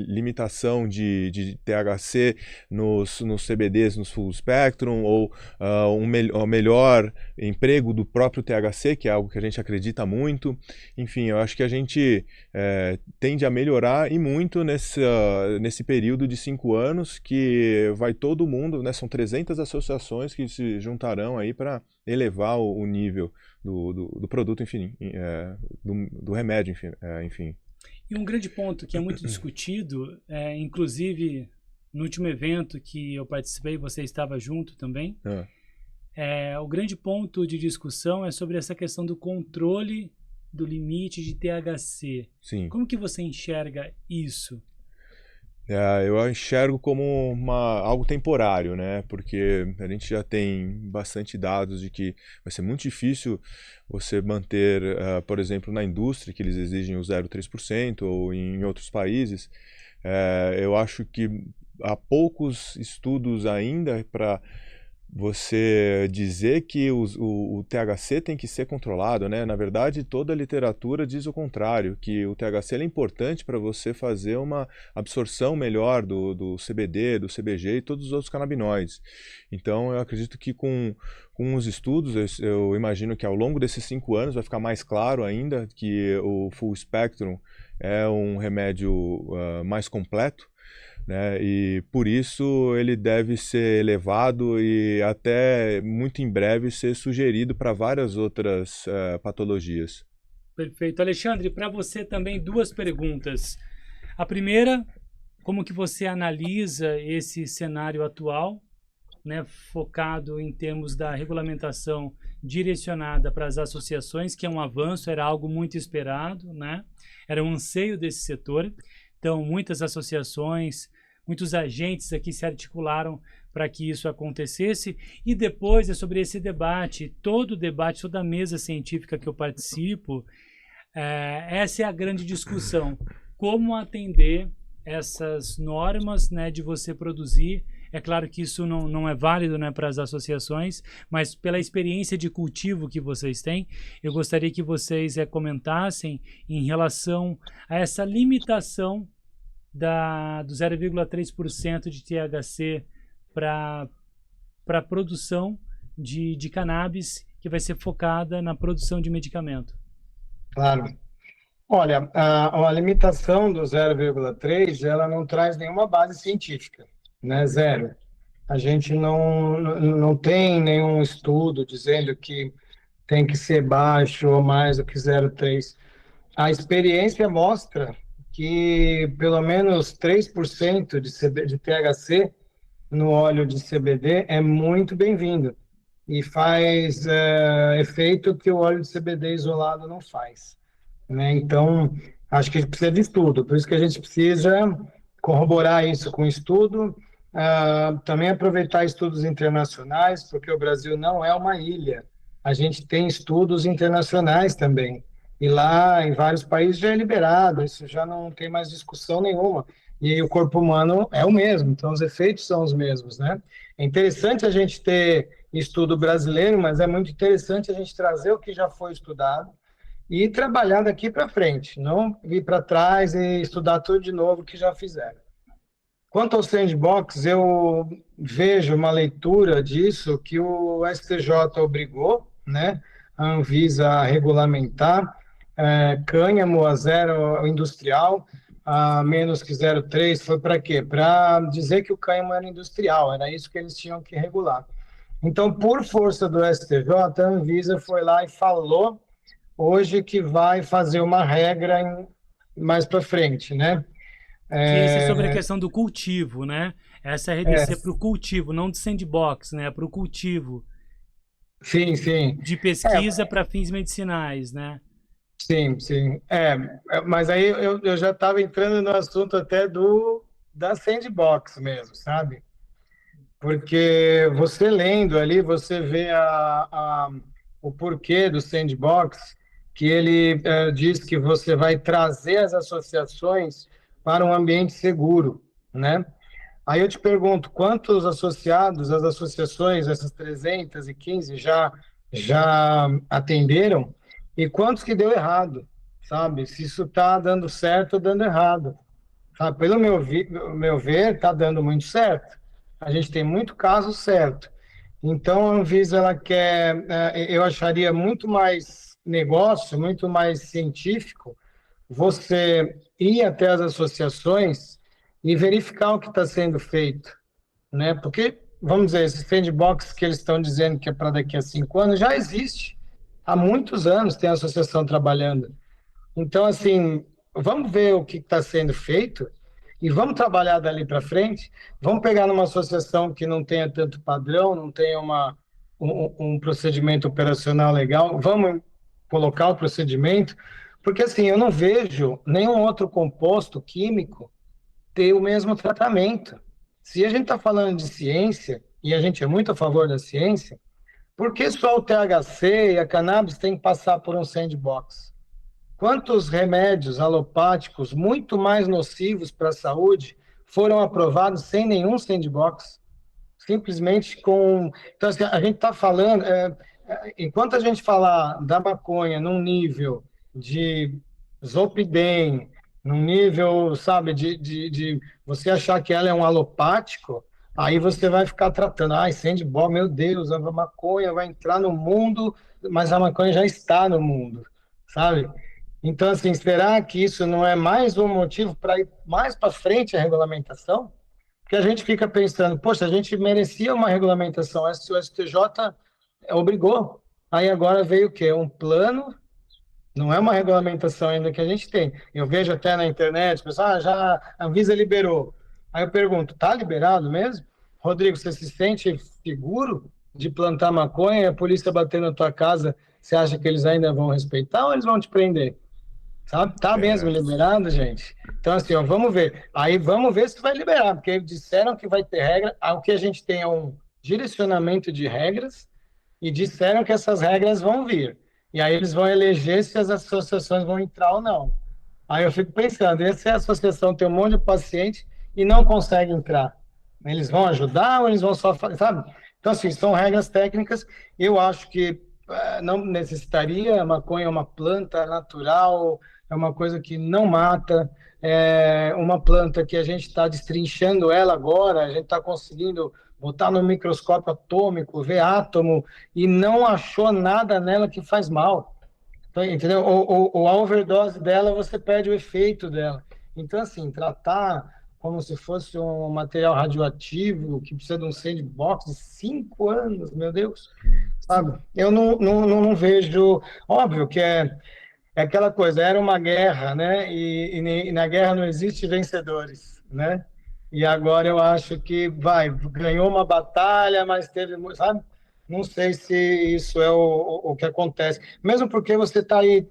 limitação de THC nos CBDs, nos full spectrum, ou o melhor emprego do próprio THC, que é algo que a gente acredita muito. Enfim, eu acho que a gente tende a melhorar e muito nesse período de 5 anos, que vai todo mundo, né, são 300 associações que se juntarão aí para elevar o nível do produto, enfim, do remédio, enfim. E um grande ponto que é muito discutido, inclusive no último evento que eu participei, você estava junto também, o grande ponto de discussão é sobre essa questão do controle do limite de THC. Sim. Como que você enxerga isso? Eu enxergo como algo temporário, né? Porque a gente já tem bastante dados de que vai ser muito difícil você manter, por exemplo, na indústria, que eles exigem o 0,3%, ou em outros países. Eu acho que há poucos estudos ainda para você dizer que o THC tem que ser controlado, né? Na verdade, toda a literatura diz o contrário, que o THC é importante para você fazer uma absorção melhor do CBD, do CBG e todos os outros canabinoides. Então, eu acredito que com os estudos, eu imagino que ao longo desses 5 anos vai ficar mais claro ainda que o Full Spectrum é um remédio mais completo, né? E por isso ele deve ser elevado e até muito em breve ser sugerido para várias outras patologias. Perfeito. Alexandre, para você também 2 perguntas. A primeira, como que você analisa esse cenário atual, né, focado em termos da regulamentação direcionada para as associações, que é um avanço, era algo muito esperado, né? Era um anseio desse setor. Então, muitas associações, muitos agentes aqui se articularam para que isso acontecesse. E depois é sobre esse debate, todo o debate, toda a mesa científica que eu participo, essa é a grande discussão. Como atender essas normas, né, de você produzir É claro que isso não é válido, né, para as associações, mas pela experiência de cultivo que vocês têm, eu gostaria que vocês comentassem em relação a essa limitação do 0,3% de THC para a produção de cannabis, que vai ser focada na produção de medicamento. Claro. Olha, a limitação do 0,3, ela não traz nenhuma base científica, né? Zero. A gente não tem nenhum estudo dizendo que tem que ser baixo ou mais do que 0,3. A experiência mostra que pelo menos 3% de THC no óleo de CBD é muito bem-vindo e faz efeito que o óleo de CBD isolado não faz, né? Então, acho que a gente precisa de estudo, por isso que a gente precisa corroborar isso com estudo, também aproveitar estudos internacionais, porque o Brasil não é uma ilha, a gente tem estudos internacionais também, e lá em vários países já é liberado, isso já não tem mais discussão nenhuma, e o corpo humano é o mesmo, então os efeitos são os mesmos, né? É interessante a gente ter estudo brasileiro, mas é muito interessante a gente trazer o que já foi estudado e trabalhar daqui para frente, não vir para trás e estudar tudo de novo que já fizeram. Quanto ao sandbox, eu vejo uma leitura disso que o STJ obrigou, né, a Anvisa a regulamentar cânhamo a zero industrial, a menos que 0,3, foi para quê? Para dizer que o cânhamo era industrial, era isso que eles tinham que regular. Então, por força do STJ, a Anvisa foi lá e falou hoje que vai fazer uma regra mais para frente, né? Que isso é sobre a questão do cultivo, né? Essa RDC é para o cultivo, não de sandbox, né? É para o cultivo. Sim, sim. De pesquisa para fins medicinais, né? Sim, sim. Mas aí eu já estava entrando no assunto até da sandbox mesmo, sabe? Porque você lendo ali, você vê o porquê do sandbox, que ele diz que você vai trazer as associações para um ambiente seguro, né? Aí eu te pergunto, quantos associados, as associações, essas 315, já atenderam? E quantos que deu errado, sabe? Se isso está dando certo ou dando errado. Sabe? Pelo meu ver, está dando muito certo. A gente tem muito caso certo. Então, a Anvisa, ela quer, eu acharia muito mais negócio, muito mais científico, você ir até as associações e verificar o que está sendo feito, né? Porque, vamos dizer, esse sandbox que eles estão dizendo que é para daqui a 5 anos, já existe. Há muitos anos tem a associação trabalhando. Então, assim, vamos ver o que está sendo feito e vamos trabalhar dali para frente. Vamos pegar numa associação que não tenha tanto padrão, não tenha um procedimento operacional legal. Vamos colocar o procedimento, porque, assim, eu não vejo nenhum outro composto químico ter o mesmo tratamento. Se a gente está falando de ciência, e a gente é muito a favor da ciência, por que só o THC e a cannabis tem que passar por um sandbox? Quantos remédios alopáticos muito mais nocivos para a saúde foram aprovados sem nenhum sandbox? Simplesmente com... Então, assim, a gente está falando... enquanto a gente falar da maconha num nível de Zolpidem, num nível, sabe, de você achar que ela é um alopático, aí você vai ficar tratando, sandbox, meu Deus, a maconha vai entrar no mundo, mas a maconha já está no mundo, sabe? Então, assim, será que isso não é mais um motivo para ir mais para frente a regulamentação? Porque a gente fica pensando, poxa, a gente merecia uma regulamentação, o STJ obrigou, aí agora veio o quê? Um plano, não é uma regulamentação ainda que a gente tem. Eu vejo até na internet, o pessoal, já a Anvisa liberou. Aí eu pergunto, tá liberado mesmo? Rodrigo, você se sente seguro de plantar maconha e a polícia bater na tua casa, você acha que eles ainda vão respeitar ou eles vão te prender? Sabe? Tá mesmo liberado, gente? Então, assim, ó, vamos ver. Aí vamos ver se vai liberar, porque disseram que vai ter regra. O que a gente tem é um direcionamento de regras e disseram que essas regras vão vir. E aí eles vão eleger se as associações vão entrar ou não. Aí eu fico pensando, e se a associação tem um monte de paciente e não consegue entrar, Eles vão ajudar ou eles vão só fazer, sabe? Então, assim, são regras técnicas. Eu acho que não necessitaria. A maconha é uma planta natural, é uma coisa que não mata, é uma planta que a gente está destrinchando ela agora, a gente está conseguindo botar no microscópio atômico, ver átomo, e não achou nada nela que faz mal. Então, entendeu? Ou a overdose dela, você perde o efeito dela. Então, assim, tratar como se fosse um material radioativo que precisa de um sandbox de 5 anos, meu Deus, sabe? Eu não vejo. Óbvio que é aquela coisa, era uma guerra, né? E na guerra não existe vencedores, né? E agora eu acho que ganhou uma batalha, mas teve, sabe? Não sei se isso é o que acontece. Mesmo porque você está aí,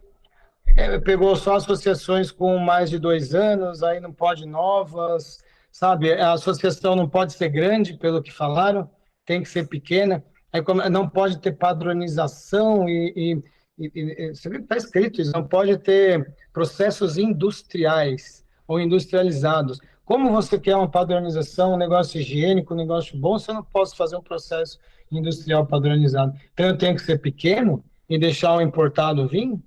pegou só associações com mais de 2 anos, aí não pode novas, sabe? A associação não pode ser grande, pelo que falaram, tem que ser pequena. Aí não pode ter padronização você viu que está escrito isso, não pode ter processos industriais ou industrializados. Como você quer uma padronização, um negócio higiênico, um negócio bom, você não pode fazer um processo industrial padronizado. Então, eu tenho que ser pequeno e deixar o importado vir?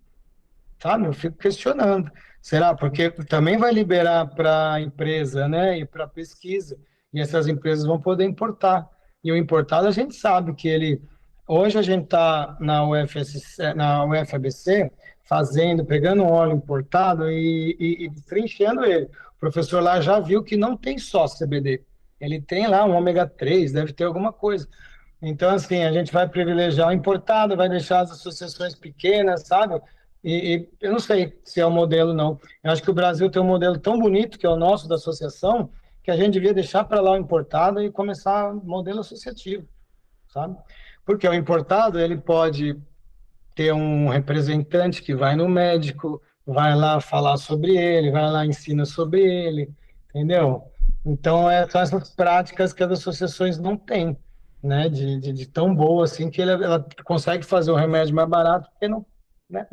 Sabe? Eu fico questionando. Será? Porque também vai liberar para a empresa, né? E para pesquisa. E essas empresas vão poder importar. E o importado, a gente sabe que ele... Hoje a gente está na UFABC pegando um óleo importado e trinchando ele. O professor lá já viu que não tem só CBD. Ele tem lá um ômega 3, deve ter alguma coisa. Então, assim, a gente vai privilegiar o importado, vai deixar as associações pequenas, sabe? E eu não sei se é o modelo, não. Eu acho que o Brasil tem um modelo tão bonito, que é o nosso da associação, que a gente devia deixar para lá o importado e começar modelo associativo, sabe? Porque o importado, ele pode ter um representante que vai no médico, vai lá falar sobre ele, vai lá ensina sobre ele, entendeu? Então, são essas práticas que as associações não têm, né? De tão boa assim, que ela consegue fazer o remédio mais barato, porque não, né?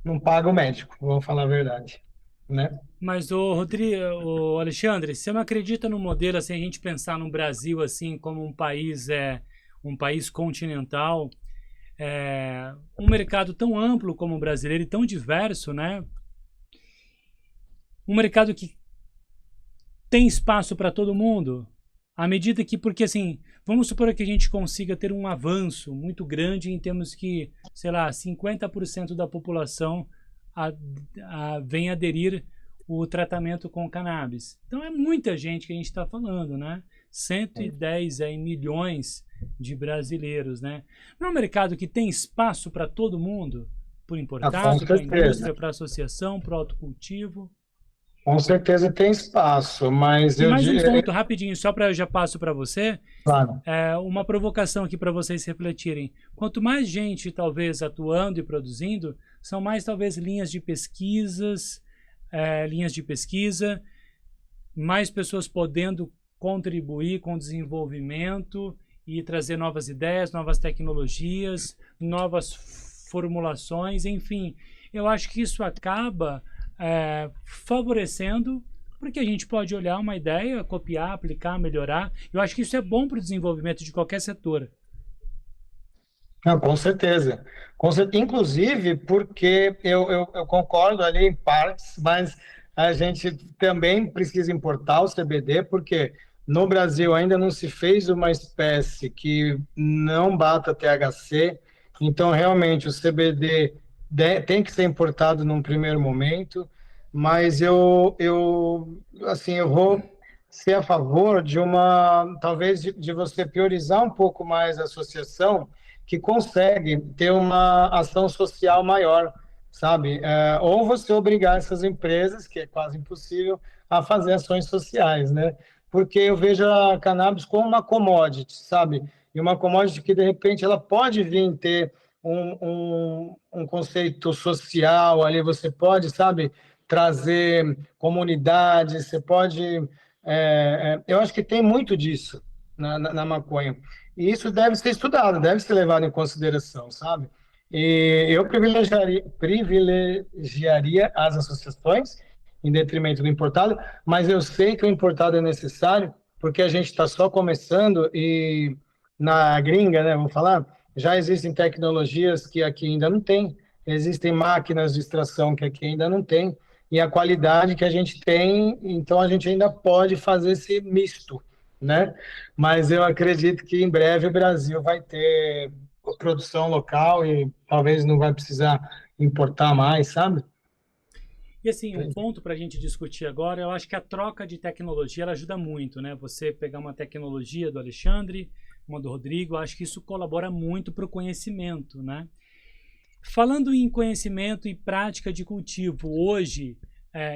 Não paga o médico, vamos falar a verdade, né? Mas o Rodrigo, o Alexandre, você não acredita no modelo assim, a gente pensar no Brasil assim como um país continental, um mercado tão amplo como o brasileiro e tão diverso, né? Um mercado que tem espaço para todo mundo, à medida que, porque assim, vamos supor que a gente consiga ter um avanço muito grande em termos que, sei lá, 50% da população vem aderir o tratamento com cannabis. Então é muita gente que a gente está falando, né? 110 milhões de brasileiros, né? Não é um mercado que tem espaço para todo mundo, por importado, para a indústria, para a associação, para o autocultivo. Com certeza tem espaço, mas e mais um ponto rapidinho, só para eu já passo para você. Claro. Uma provocação aqui para vocês refletirem. Quanto mais gente talvez atuando e produzindo, são mais talvez linhas de pesquisa, mais pessoas podendo contribuir com o desenvolvimento e trazer novas ideias, novas tecnologias, novas formulações, enfim. Eu acho que isso acaba favorecendo, porque a gente pode olhar uma ideia, copiar, aplicar, melhorar. Eu acho que isso é bom para o desenvolvimento de qualquer setor. Não, com certeza. Inclusive porque eu concordo ali em partes, mas a gente também precisa importar o CBD, porque no Brasil ainda não se fez uma espécie que não bata THC, então realmente o CBD tem que ser importado num primeiro momento, mas eu vou ser a favor de talvez de você priorizar um pouco mais a associação que consegue ter uma ação social maior, sabe? Ou você obrigar essas empresas, que é quase impossível, a fazer ações sociais, né? Porque eu vejo a cannabis como uma commodity, sabe? E uma commodity que, de repente, ela pode vir ter um conceito social ali, você pode, sabe, trazer comunidade, você pode... eu acho que tem muito disso na maconha. E isso deve ser estudado, deve ser levado em consideração, sabe? E eu privilegiaria as associações em detrimento do importado, mas eu sei que o importado é necessário porque a gente está só começando e na gringa, né, vamos falar, já existem tecnologias que aqui ainda não tem, existem máquinas de extração que aqui ainda não tem, e a qualidade que a gente tem, então a gente ainda pode fazer esse misto, né? Mas eu acredito que em breve o Brasil vai ter produção local e talvez não vai precisar importar mais, sabe? E assim, um ponto para a gente discutir agora, eu acho que a troca de tecnologia ela ajuda muito, né? Você pegar uma tecnologia do Alexandre, uma do Rodrigo, eu acho que isso colabora muito para o conhecimento, né? Falando em conhecimento e prática de cultivo, hoje,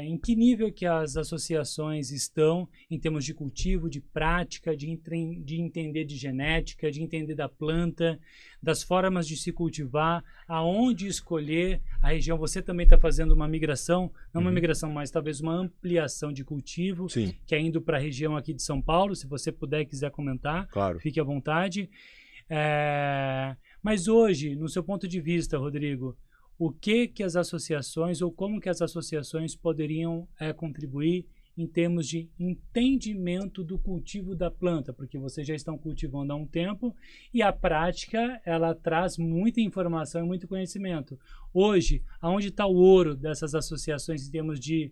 em que nível que as associações estão em termos de cultivo, de prática, de entender de genética, de entender da planta, das formas de se cultivar, aonde escolher a região? Você também está fazendo uma migração, não uma migração, mas talvez uma ampliação de cultivo, Sim. que é indo para a região aqui de São Paulo. Se você puder e quiser comentar, Claro. fique à vontade. Mas hoje, no seu ponto de vista, Rodrigo, o que as associações ou como que as associações poderiam contribuir em termos de entendimento do cultivo da planta, porque vocês já estão cultivando há um tempo e a prática ela traz muita informação e muito conhecimento. Hoje, aonde está o ouro dessas associações em termos de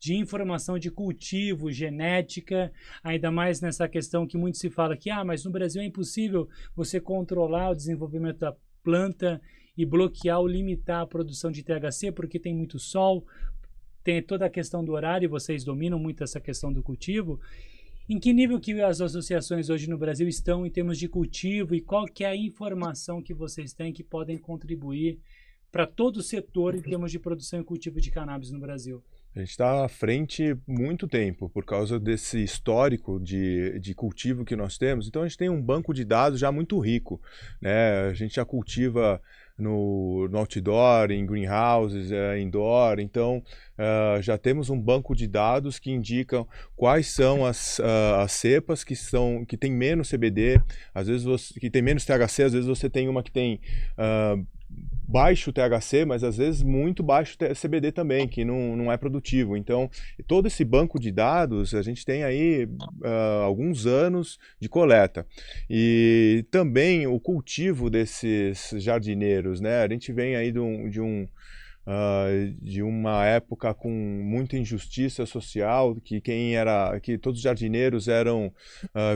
informação de cultivo, genética, ainda mais nessa questão que muito se fala que mas no Brasil é impossível você controlar o desenvolvimento da planta e bloquear ou limitar a produção de THC porque tem muito sol, tem toda a questão do horário e vocês dominam muito essa questão do cultivo. Em que nível que as associações hoje no Brasil estão em termos de cultivo e qual que é a informação que vocês têm que podem contribuir para todo o setor em termos de produção e cultivo de cannabis no Brasil? A gente está à frente muito tempo por causa desse histórico de cultivo que nós temos. Então a gente tem um banco de dados já muito rico, né? A gente já cultiva no outdoor, em greenhouses, indoor. Então já temos um banco de dados que indicam quais são as cepas que tem menos CBD, às vezes que tem menos THC, às vezes você tem uma que tem baixo THC, mas às vezes muito baixo CBD também, que não é produtivo. Então, todo esse banco de dados, a gente tem aí alguns anos de coleta. E também o cultivo desses jardineiros, né? A gente vem aí de uma época com muita injustiça social, que todos os jardineiros eram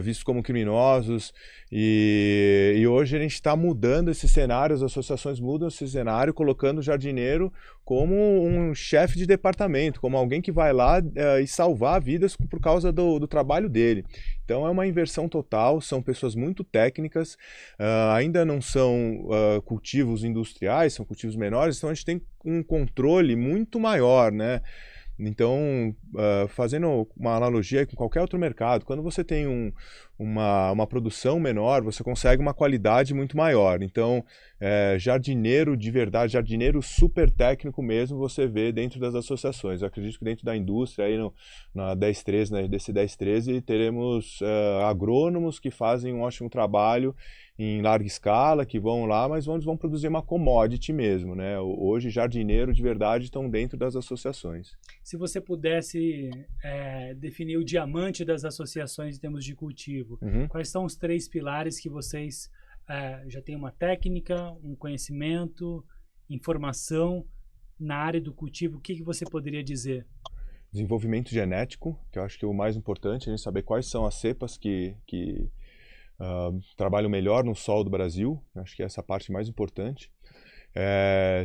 vistos como criminosos, e hoje a gente está mudando esse cenário, as associações mudam esse cenário, colocando o jardineiro como um chefe de departamento, como alguém que vai lá e salvar vidas por causa do trabalho dele. Então é uma inversão total, são pessoas muito técnicas, ainda não são cultivos industriais, são cultivos menores, então a gente tem um controle muito maior, né? Então, fazendo uma analogia com qualquer outro mercado, quando você tem uma produção menor, você consegue uma qualidade muito maior. Então, jardineiro de verdade, jardineiro super técnico mesmo, você vê dentro das associações. Eu acredito que dentro da indústria, aí na 1013, na EDC 1013, teremos agrônomos que fazem um ótimo trabalho em larga escala, que vão lá, mas vão produzir uma commodity mesmo, né? Hoje, jardineiro de verdade estão dentro das associações. Se você pudesse definir o diamante das associações em termos de cultivo, quais são os 3 pilares que vocês já têm uma técnica, um conhecimento, informação na área do cultivo? O que você poderia dizer? Desenvolvimento genético, que eu acho que é o mais importante, a gente saber quais são as cepas que trabalham melhor no solo do Brasil, acho que é essa a parte mais importante.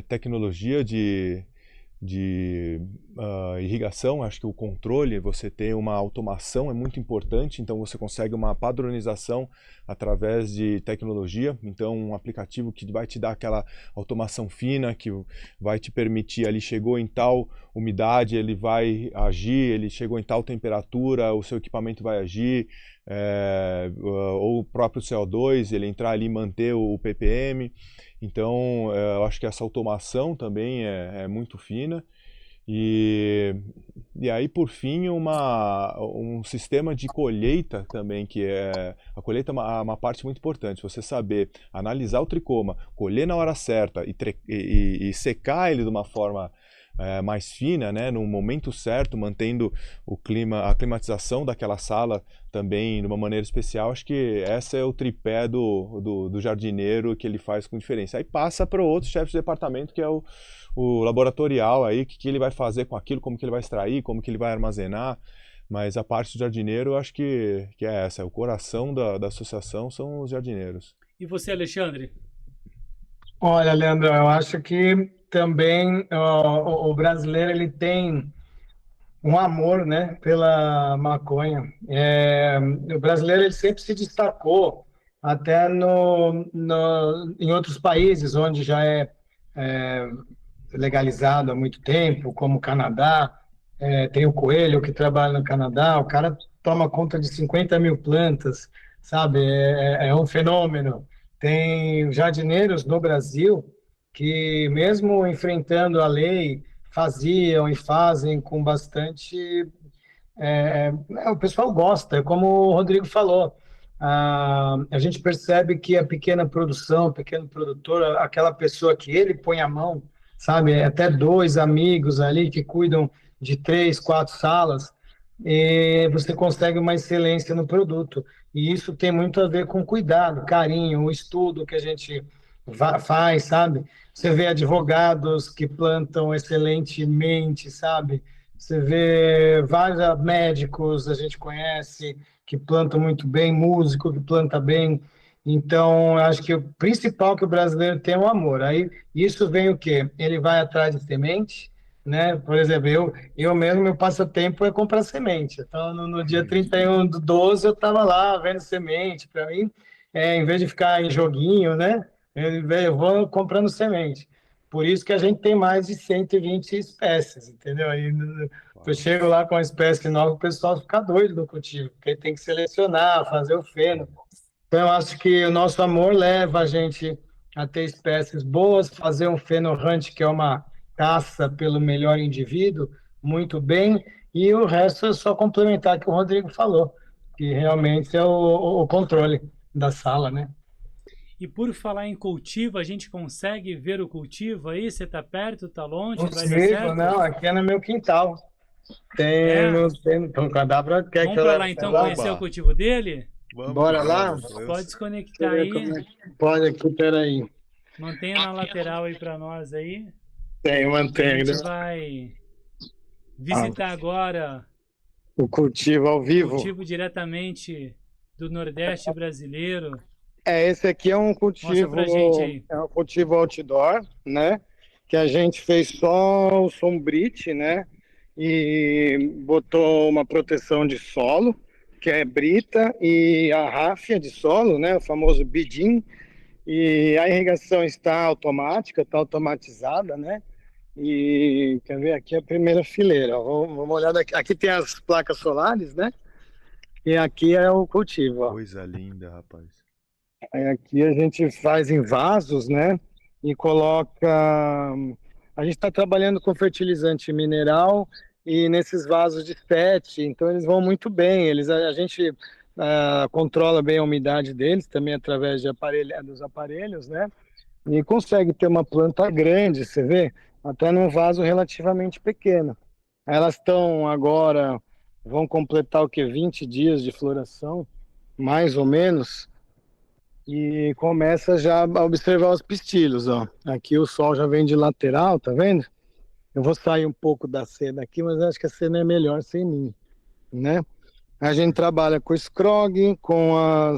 Tecnologia de irrigação, acho que o controle, você ter uma automação é muito importante, então você consegue uma padronização através de tecnologia, então um aplicativo que vai te dar aquela automação fina, que vai te permitir, ali chegou em tal umidade, ele vai agir, ele chegou em tal temperatura, o seu equipamento vai agir, ou o próprio CO2, ele entrar ali e manter o ppm. Então, eu acho que essa automação também é muito fina. E aí, por fim, um sistema de colheita também, que a colheita é uma parte muito importante. Você saber analisar o tricoma, colher na hora certa e secar ele de uma forma mais fina, né, no momento certo, mantendo o clima, a climatização daquela sala também de uma maneira especial. Acho que esse é o tripé do jardineiro que ele faz com diferença. Aí passa para outro chefe de departamento, que é o laboratorial aí, que ele vai fazer com aquilo, como que ele vai extrair, como que ele vai armazenar. Mas a parte do jardineiro, eu acho que é essa, o coração da associação são os jardineiros. E você, Alexandre? Olha, Leandro, eu acho que também o brasileiro ele tem um amor, né, pela maconha. O brasileiro ele sempre se destacou, até em outros países onde já é legalizado há muito tempo, como o Canadá. Tem o Coelho que trabalha no Canadá, o cara toma conta de 50 mil plantas, sabe? É um fenômeno. Tem jardineiros no Brasil que, mesmo enfrentando a lei, faziam e fazem com bastante. O pessoal gosta, como o Rodrigo falou. A gente percebe que a pequena produção, pequeno produtor, aquela pessoa que ele põe a mão, sabe, até dois amigos ali que cuidam de 3, 4 salas, e você consegue uma excelência no produto. E isso tem muito a ver com cuidado, carinho, o estudo que a gente faz, sabe? Você vê advogados que plantam excelentemente, sabe? Você vê vários médicos, a gente conhece, que plantam muito bem, músico que planta bem. Então, acho que o principal que o brasileiro tem é o amor. Aí, isso vem o quê? Ele vai atrás de semente, né? Por exemplo, eu mesmo, meu passatempo é comprar semente. Então, no dia 31/12, eu estava lá vendo semente. Para mim, em vez de ficar em joguinho, né? Eu vou comprando semente. Por isso que a gente tem mais de 120 espécies, entendeu? Aí eu chego lá com uma espécie nova, o pessoal fica doido do cultivo, porque tem que selecionar, fazer o feno. Então, eu acho que o nosso amor leva a gente a ter espécies boas, fazer um feno hunt, que é uma caça pelo melhor indivíduo, muito bem, e o resto é só complementar o que o Rodrigo falou, que realmente é o controle da sala, né? E por falar em cultivo, a gente consegue ver o cultivo aí? Você tá perto, tá longe? Vai dar Possível, certo? não, aqui é no meu quintal. É? Então, dá para quer que Vamos eu para leve lá então lá? conhecer o cultivo dele? Vamos, Bora lá? vamos. Pode desconectar Deixa eu ver aí. como é que pode aqui, peraí. Mantenha na lateral aí para nós aí. Tem, A mantém, gente vai visitar agora o cultivo ao o vivo. cultivo diretamente do Nordeste brasileiro. Esse aqui é um Mostra cultivo, pra gente aí. é um cultivo outdoor, né? Que a gente fez só o sombrite, né? E botou uma proteção de solo, que é brita, e a ráfia de solo, né? O famoso bidim. E a irrigação está automática, está automatizada, né? E quer ver aqui a primeira fileira. Vamos olhar daqui. Aqui tem as placas solares, né? E aqui é o cultivo, ó. Coisa linda, rapaz. Aí aqui a gente faz em vasos, né? E coloca. A gente está trabalhando com fertilizante mineral e nesses vasos de PET, então eles vão muito bem. A gente controla bem a umidade deles, também através dos aparelhos, né? E consegue ter uma planta grande, você vê? Até num vaso relativamente pequeno. Elas estão agora, vão completar o que? 20 dias de floração, mais ou menos. E começa já a observar os pistilhos, ó. Aqui o sol já vem de lateral, tá vendo? Eu vou sair um pouco da cena aqui, mas acho que a cena é melhor sem mim, né? A gente trabalha com scrog, com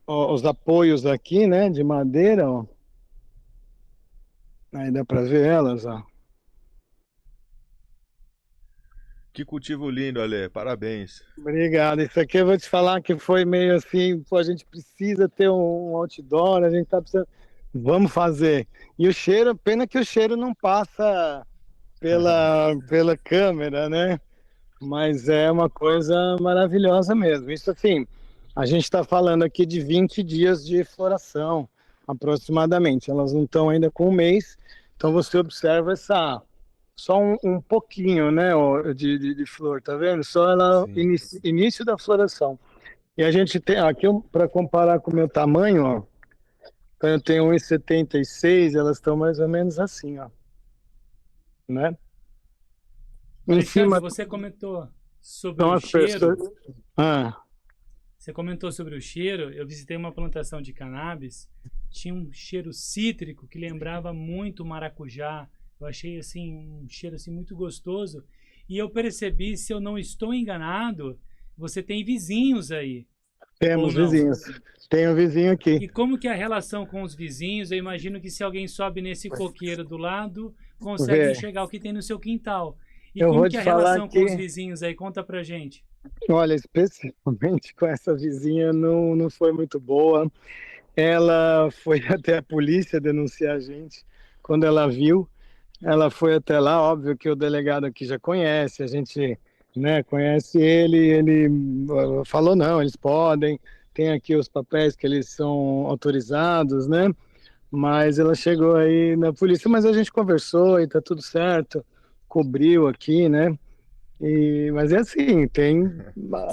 os apoios aqui, né, de madeira, ó. Aí dá para ver elas, ó. Que cultivo lindo, Ale. Parabéns. Obrigado. Isso aqui eu vou te falar que foi meio assim, pô, a gente precisa ter um outdoor, a gente tá precisando, vamos fazer. E o cheiro, pena que o cheiro não passa pela câmera, né? Mas é uma coisa maravilhosa mesmo. Isso assim, a gente está falando aqui de 20 dias de floração, aproximadamente. Elas não estão ainda com um mês, então você observa só um pouquinho, né, ó, de flor, tá vendo? Só ela início da floração. E a gente tem aqui, para comparar com o meu tamanho, ó, então eu tenho 1,76, elas estão mais ou menos assim, ó. né? Em Alexandre, cima você comentou sobre são o as cheiro. pessoas. Ah, Você comentou sobre o cheiro. Eu visitei uma plantação de cannabis. Tinha um cheiro cítrico que lembrava muito maracujá. Eu achei assim um cheiro assim muito gostoso. E eu percebi, se eu não estou enganado, você tem vizinhos aí, ou temos não? vizinhos. Tem um vizinho aqui. E como que é a relação com os vizinhos? Eu imagino que se alguém sobe nesse coqueiro do lado, consegue Vê, enxergar o que tem no seu quintal. E eu como vou que te é a falar relação com os que, vizinhos aí? Conta pra gente. olha, especialmente com essa vizinha não foi muito boa. Ela foi até a polícia denunciar a gente quando ela viu. Ela foi até lá, óbvio que o delegado aqui já conhece, a gente, né, conhece ele, ele falou não, eles podem, tem aqui os papéis que eles são autorizados, né? Mas ela chegou aí na polícia, mas a gente conversou e tá tudo certo, cobriu aqui, né? Mas é assim, tem,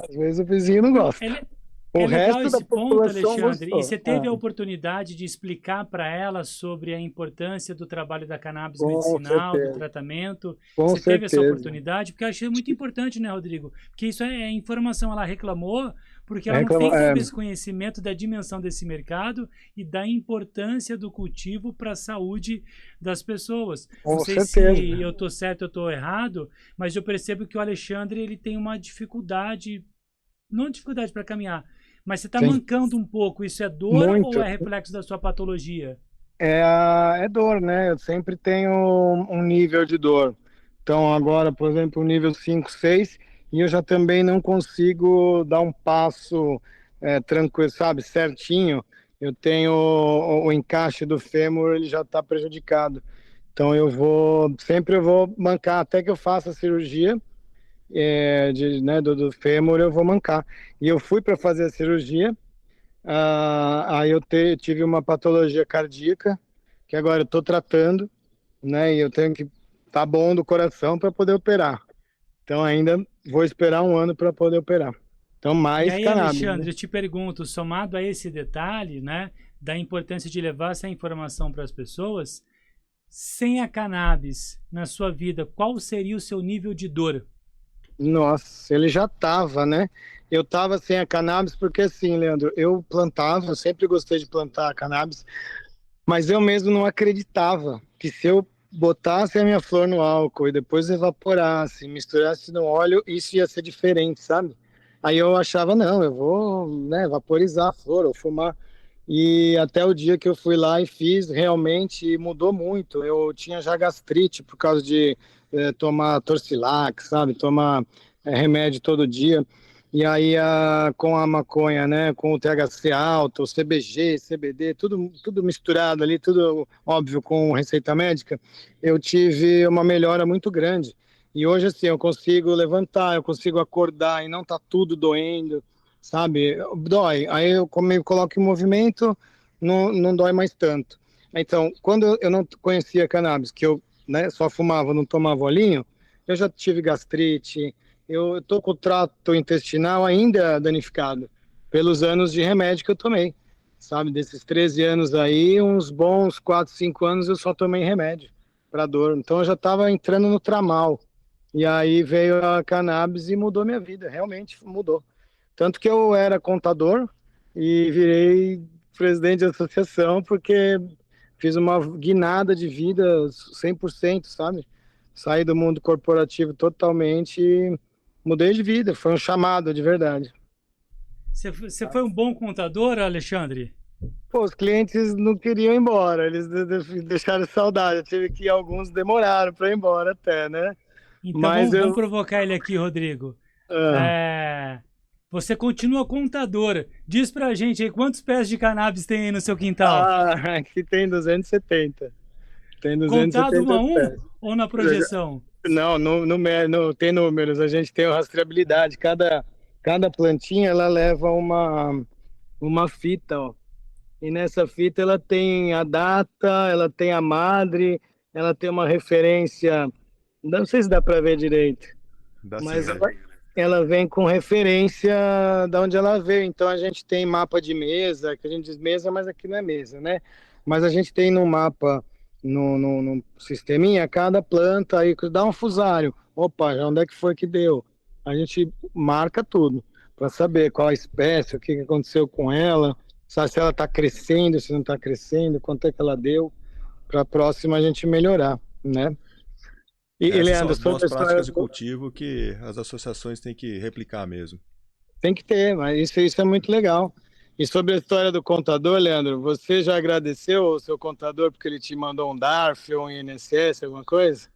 às vezes o vizinho não Não, gosta. O é legal resto da esse ponto, população Alexandre. E gostou. você teve a oportunidade de explicar para ela sobre a importância do trabalho da cannabis Com medicinal, do certeza, tratamento? com Você teve essa certeza. oportunidade? Porque eu achei muito importante, né, Rodrigo? Porque isso é informação. Ela reclamou porque ela não Reclama, tem todo esse conhecimento da dimensão desse mercado e da importância do cultivo para a saúde das pessoas. Não com sei certeza. se eu estou certo ou estou errado, mas eu percebo que o Alexandre ele tem uma dificuldade, não dificuldade para caminhar, mas você está Sim, mancando um pouco. Isso é dor ou muito. é reflexo da sua patologia? É dor, né? Eu sempre tenho um nível de dor. Então, agora, por exemplo, o nível 5, 6, e eu já também não consigo dar um passo tranquilo, sabe, certinho. Eu tenho o encaixe do fêmur, ele já está prejudicado. Então, sempre eu vou mancar, até que eu faça a cirurgia né, do fêmur, eu vou mancar. E eu fui para fazer a cirurgia. Aí tive uma patologia cardíaca, que agora eu estou tratando, né? E eu tenho que estar bom do coração para poder operar. Então ainda vou esperar um ano para poder operar. Então E mais aí, cannabis, né? Alexandre, eu te pergunto, somado a esse detalhe, né, da importância de levar essa informação para as pessoas, sem a cannabis na sua vida, qual seria o seu nível de dor? Nossa, ele já estava, né? Eu estava sem a cannabis porque assim, Leandro, eu plantava, eu sempre gostei de plantar cannabis, mas eu mesmo não acreditava que se eu botasse a minha flor no álcool e depois evaporasse, misturasse no óleo, isso ia ser diferente, sabe? Aí eu achava, não, eu vou, né, vaporizar a flor ou fumar. E até o dia que eu fui lá e fiz, realmente mudou muito. Eu tinha já gastrite por causa de tomar Torcilax, sabe? Tomar remédio todo dia. E aí, com a maconha, né, com o THC alto, o CBG, CBD, tudo misturado ali, tudo óbvio com receita médica, eu tive uma melhora muito grande. E hoje, assim, eu consigo levantar, eu consigo acordar e não tá tudo doendo, sabe? Dói. Aí eu me coloco em movimento, não dói mais tanto. Então, quando eu não conhecia cannabis, que eu, né, só fumava, não tomava olhinho, eu já tive gastrite, eu estou com o trato intestinal ainda danificado pelos anos de remédio que eu tomei, sabe? Desses 13 anos aí, uns bons 4, 5 anos eu só tomei remédio para dor. Então eu já estava entrando no tramal. E aí veio a cannabis e mudou minha vida, realmente mudou. Tanto que eu era contador e virei presidente de associação porque fiz uma guinada de vida 100%, sabe? Saí do mundo corporativo totalmente e mudei de vida, foi um chamado de verdade. Você foi um bom contador, Alexandre? Pô, os clientes não queriam ir embora, eles deixaram saudade. Eu tive que alguns demoraram para ir embora até, né? Então Mas vamos eu. provocar ele aqui, Rodrigo. ah, É, Você continua contador. Diz pra gente aí quantos pés de cannabis tem aí no seu quintal? aqui tem 270. Tem Contado um 270 a um pés. ou na projeção? Não, não tem números, a gente tem rastreabilidade. Cada plantinha ela leva uma fita, ó. E nessa fita ela tem a data, ela tem a madre, ela tem uma referência. Não sei se dá para ver direito, Dá sim, mas dá. ela vem com referência da onde ela veio. Então a gente tem mapa de mesa, que a gente diz mesa, mas aqui não é mesa, né? Mas a gente tem no mapa, no sisteminha, cada planta, aí dá um fusário. Opa, onde é que foi que deu? A gente marca tudo para saber qual a espécie, o que aconteceu com ela, sabe se ela está crescendo, se não está crescendo, quanto é que ela deu, para a próxima a gente melhorar, né? E Essas são Leandro, as boas sobre a história práticas de cultivo que as associações têm que replicar mesmo. tem que ter, mas isso é muito legal. E sobre a história do contador, Leandro, você já agradeceu o seu contador porque ele te mandou um DARF ou um INSS, alguma coisa?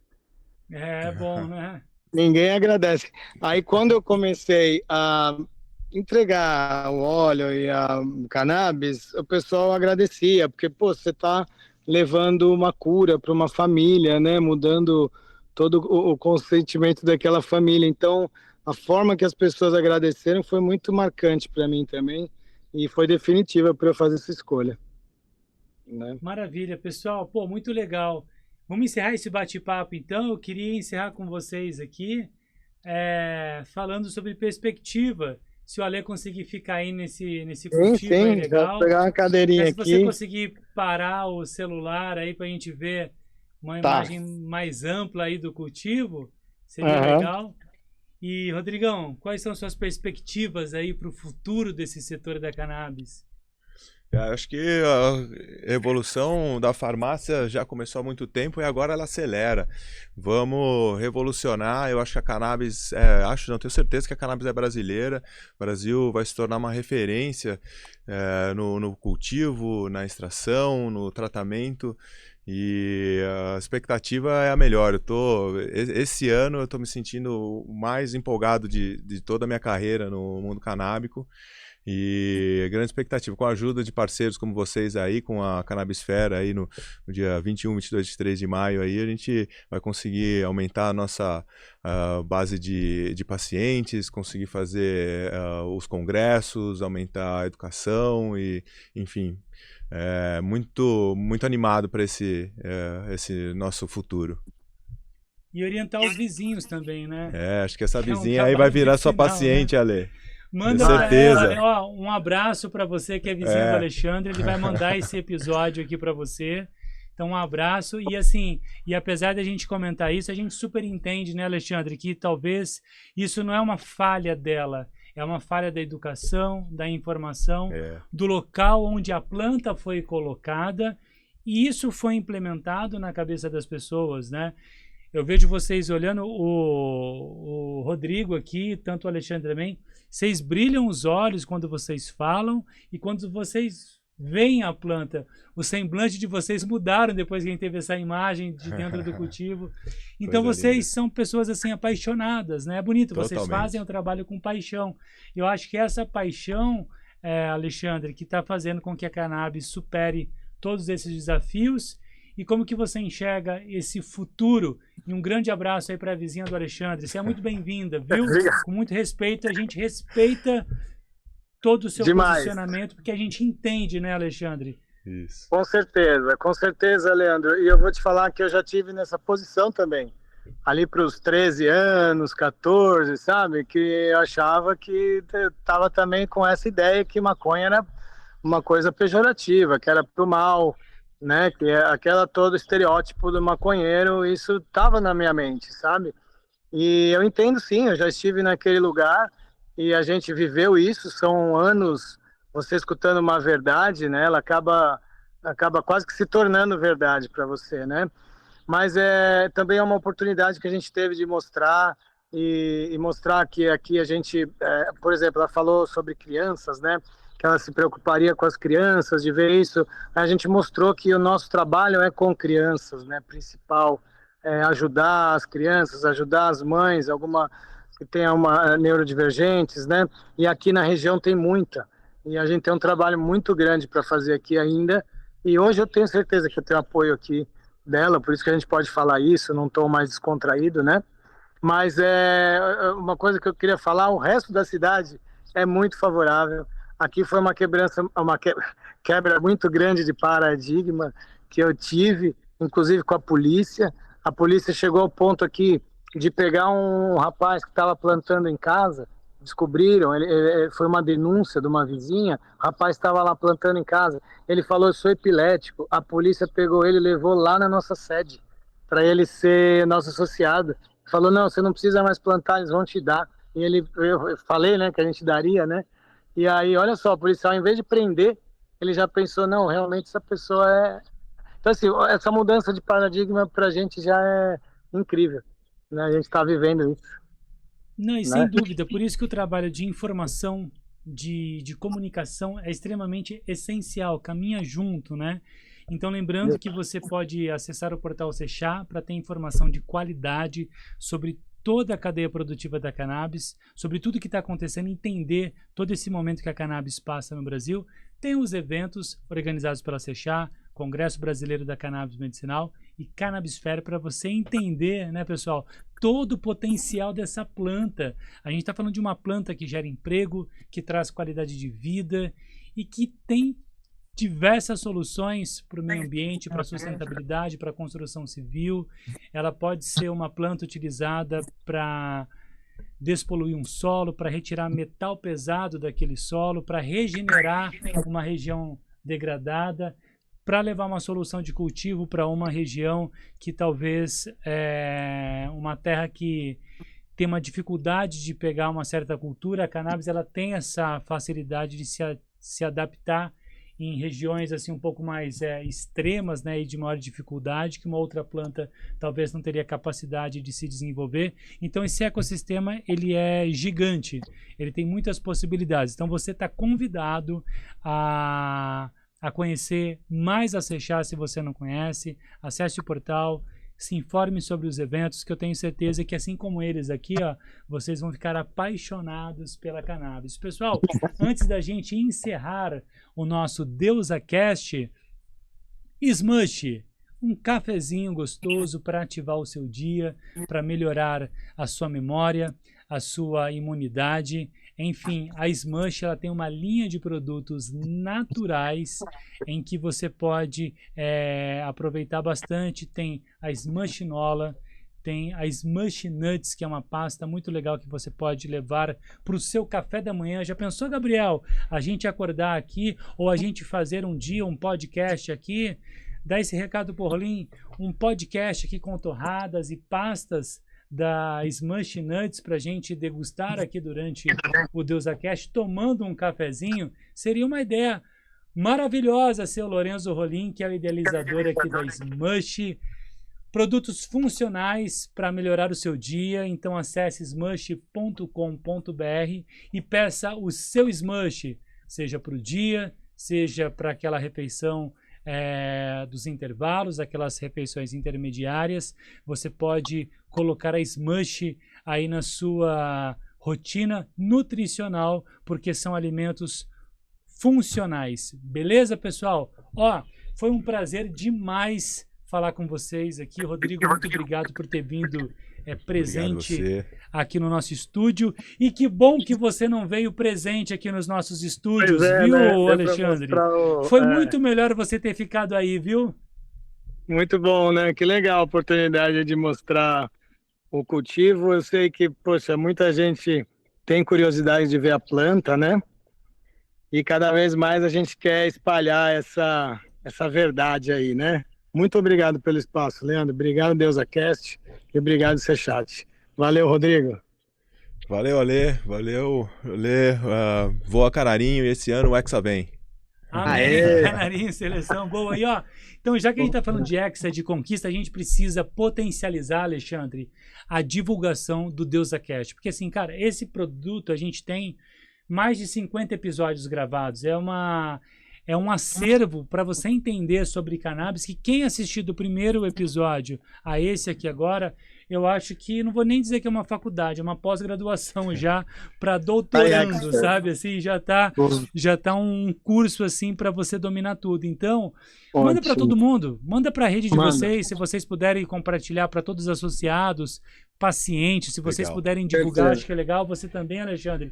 É bom, né? Ninguém agradece. Aí quando eu comecei a entregar o óleo e a cannabis, o pessoal agradecia, porque pô, você está levando uma cura para uma família, né? Mudando todo o consentimento daquela família. Então, a forma que as pessoas agradeceram foi muito marcante para mim também e foi definitiva para eu fazer essa escolha, né? Maravilha, pessoal. Pô, muito legal. Vamos encerrar esse bate-papo, então. Eu queria encerrar com vocês aqui, falando sobre perspectiva. Se o Ale conseguir ficar aí nesse cultivo aí Sim, legal. já pegar uma cadeirinha Se você aqui. conseguir parar o celular aí para a gente ver uma Tá. imagem mais ampla aí do cultivo, seria Aham. legal. E, Rodrigão, quais são suas perspectivas aí para o futuro desse setor da cannabis? Acho que a evolução da farmácia já começou há muito tempo e agora ela acelera. Vamos revolucionar. Eu acho que a cannabis, não tenho certeza que a cannabis é brasileira. O Brasil vai se tornar uma referência no cultivo, na extração, no tratamento. E a expectativa é a melhor. Esse ano eu estou me sentindo o mais empolgado de toda a minha carreira no mundo canábico. E grande expectativa, com a ajuda de parceiros como vocês aí, com a Cannabisfera aí no dia 21, 22, 23 de maio aí, a gente vai conseguir aumentar a nossa base de pacientes, conseguir fazer os congressos, aumentar a educação e, enfim, muito, muito animado para esse nosso futuro. E orientar os vizinhos também, né? Acho que essa É um vizinha aí vai trabalho virar sua medicinal, paciente, né? Ale. Manda Com pra certeza. ela, ó, um abraço para você que é vizinho do Alexandre, ele vai mandar esse episódio aqui para você. Então um abraço e assim, e apesar da gente comentar isso, a gente super entende, né, Alexandre, que talvez isso não é uma falha dela, é uma falha da educação, da informação, do local onde a planta foi colocada, e isso foi implementado na cabeça das pessoas, né? Eu vejo vocês olhando o Rodrigo aqui, tanto o Alexandre também, vocês brilham os olhos quando vocês falam e quando vocês veem a planta. O semblante de vocês mudaram depois que a gente teve essa imagem de dentro do cultivo. Então vocês são pessoas assim apaixonadas, né? É bonito, vocês fazem o trabalho com paixão. Eu acho que essa paixão, Alexandre, que está fazendo com que a cannabis supere todos esses desafios. E como que você enxerga esse futuro? E um grande abraço aí para a vizinha do Alexandre. Você é muito bem-vinda, viu? Com muito respeito, a gente respeita todo o seu posicionamento, porque a gente entende, né, Alexandre? Isso. Com certeza, Leandro. E eu vou te falar que eu já tive nessa posição também. Ali para os 13 anos, 14, sabe? Que eu achava que estava também com essa ideia que maconha era uma coisa pejorativa, que era pro mal, né? Que é aquela todo estereótipo do maconheiro, isso estava na minha mente, sabe? E eu entendo sim, eu já estive naquele lugar e a gente viveu isso, são anos você escutando uma verdade, né? Ela acaba quase que se tornando verdade para você, né? Mas também é uma oportunidade que a gente teve de mostrar e mostrar que aqui a gente, por exemplo, ela falou sobre crianças, né? Que ela se preocuparia com as crianças, de ver isso. A gente mostrou que o nosso trabalho é com crianças, né? Principal, ajudar as crianças, ajudar as mães, alguma que tenha uma neurodivergentes, né? E aqui na região tem muita. E a gente tem um trabalho muito grande para fazer aqui ainda. E hoje eu tenho certeza que eu tenho apoio aqui dela, por isso que a gente pode falar isso, não estou mais descontraído, né? Mas uma coisa que eu queria falar, o resto da cidade é muito favorável. Aqui foi uma quebra muito grande de paradigma que eu tive, inclusive com a polícia. A polícia chegou ao ponto aqui de pegar um rapaz que estava plantando em casa descobriram, foi uma denúncia de uma vizinha, o rapaz estava lá plantando em casa, ele falou, eu sou epilético, a polícia pegou ele e levou lá na nossa sede, para ele ser nosso associado. Falou, não, você não precisa mais plantar, eles vão te dar. E eu falei, né, que a gente daria, né? E aí, olha só, o policial, em vez de prender, ele já pensou, não, realmente essa pessoa é... Então, assim, essa mudança de paradigma para a gente já é incrível, né? A gente está vivendo isso. Não, e Né? sem dúvida, por isso que o trabalho de informação, de comunicação é extremamente essencial, caminha junto, né? Então, lembrando que você pode acessar o portal Sechá para ter informação de qualidade sobre toda a cadeia produtiva da cannabis, sobre tudo que está acontecendo, entender todo esse momento que a cannabis passa no Brasil. Tem os eventos organizados pela Sechá, Congresso Brasileiro da Cannabis Medicinal e Cannabis Fair, para você entender, né, pessoal, todo o potencial dessa planta. A gente está falando de uma planta que gera emprego, que traz qualidade de vida e que tem diversas soluções para o meio ambiente, para a sustentabilidade, para a construção civil. Ela pode ser uma planta utilizada para despoluir um solo, para retirar metal pesado daquele solo, para regenerar uma região degradada, para levar uma solução de cultivo para uma região que talvez é uma terra que tem uma dificuldade de pegar uma certa cultura. A cannabis ela tem essa facilidade de se adaptar em regiões assim um pouco mais extremas, né, e de maior dificuldade, que uma outra planta talvez não teria capacidade de se desenvolver. Então esse ecossistema ele é gigante, ele tem muitas possibilidades. Então você está convidado a conhecer mais a Sechá se você não conhece. Acesse o portal, se informe sobre os eventos, que eu tenho certeza que assim como eles aqui, ó, vocês vão ficar apaixonados pela cannabis. Pessoal, antes da gente encerrar o nosso DeusaCast, Smush, um cafezinho gostoso para ativar o seu dia, para melhorar a sua memória, a sua imunidade. Enfim, a Smush ela tem uma linha de produtos naturais em que você pode aproveitar bastante. Tem a Smushinola, tem a Smush Nuts, que é uma pasta muito legal que você pode levar para o seu café da manhã. Já pensou, Gabriel, a gente acordar aqui ou a gente fazer um dia um podcast aqui? Dá esse recado por Rolim, um podcast aqui com torradas e pastas da Smush Nuts para a gente degustar aqui durante o DeusaCast, tomando um cafezinho. Seria uma ideia maravilhosa, seu Lorenzo Rolim, que é o idealizador aqui da Smush. Produtos funcionais para melhorar o seu dia. Então acesse smush.com.br e peça o seu Smush, seja para o dia, seja para aquela refeição dos intervalos, aquelas refeições intermediárias. Você pode colocar a Smush aí na sua rotina nutricional, porque são alimentos funcionais. Beleza, pessoal? Ó, foi um prazer demais falar com vocês aqui. Rodrigo, muito obrigado por ter vindo presente aqui no nosso estúdio. E que bom que você não veio presente aqui nos nossos estúdios, viu, né, Alexandre? Foi muito melhor você ter ficado aí, viu? Muito bom, né? Que legal a oportunidade de mostrar o cultivo. Eu sei que, poxa, muita gente tem curiosidade de ver a planta, né? E cada vez mais a gente quer espalhar essa verdade aí, né? Muito obrigado pelo espaço, Leandro. Obrigado, DeusaCast. E obrigado, Sechat. Valeu, Rodrigo. Valeu, Ale. Valeu, Ale. Voa Canarinho e esse ano o Hexa vem. Amém. Canarinho, seleção boa aí, ó. Então, já que a gente tá falando de Hexa, de conquista, a gente precisa potencializar, Alexandre, a divulgação do DeusaCast. Porque assim, cara, esse produto a gente tem mais de 50 episódios gravados. É um acervo para você entender sobre cannabis, que quem assistir do primeiro episódio a esse aqui agora, eu acho que, não vou nem dizer que é uma faculdade, é uma pós-graduação já para doutorando, sabe? Assim, já tá um curso assim para você dominar tudo. Então, manda para todo mundo, manda para a rede de vocês, se vocês puderem compartilhar para todos os associados, pacientes, se vocês puderem divulgar, acho que é legal. Você também, Alexandre.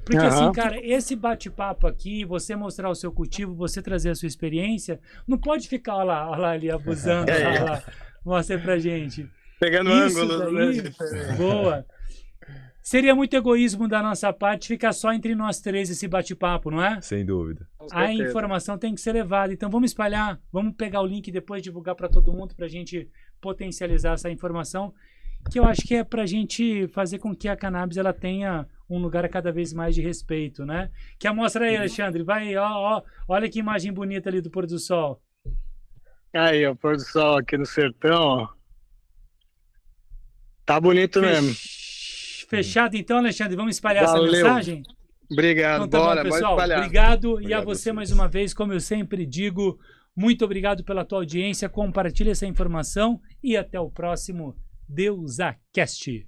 Porque assim, cara, esse bate-papo aqui, você mostrar o seu cultivo, você trazer a sua experiência, não pode ficar, olha lá ali abusando, olha lá, mostra pra gente. Pegando ângulos, né? Boa. Seria muito egoísmo da nossa parte ficar só entre nós três esse bate-papo, não é? Sem dúvida. A informação tem que ser levada. Então vamos espalhar, vamos pegar o link e depois divulgar para todo mundo para a gente potencializar essa informação, que eu acho que é para a gente fazer com que a cannabis ela tenha um lugar cada vez mais de respeito, né? Quer mostrar aí, Alexandre? Vai, ó, olha que imagem bonita ali do pôr do sol. Aí, o pôr do sol aqui no sertão, ó. Tá bonito mesmo. Fechado então, Alexandre, vamos espalhar essa Valeu. mensagem? Obrigado, Então tá bora, bom, pessoal. bora espalhar. Obrigado. E a Obrigado a você vocês. mais uma vez, como eu sempre digo, muito obrigado pela tua audiência. Compartilhe essa informação e até o próximo DeusaCast.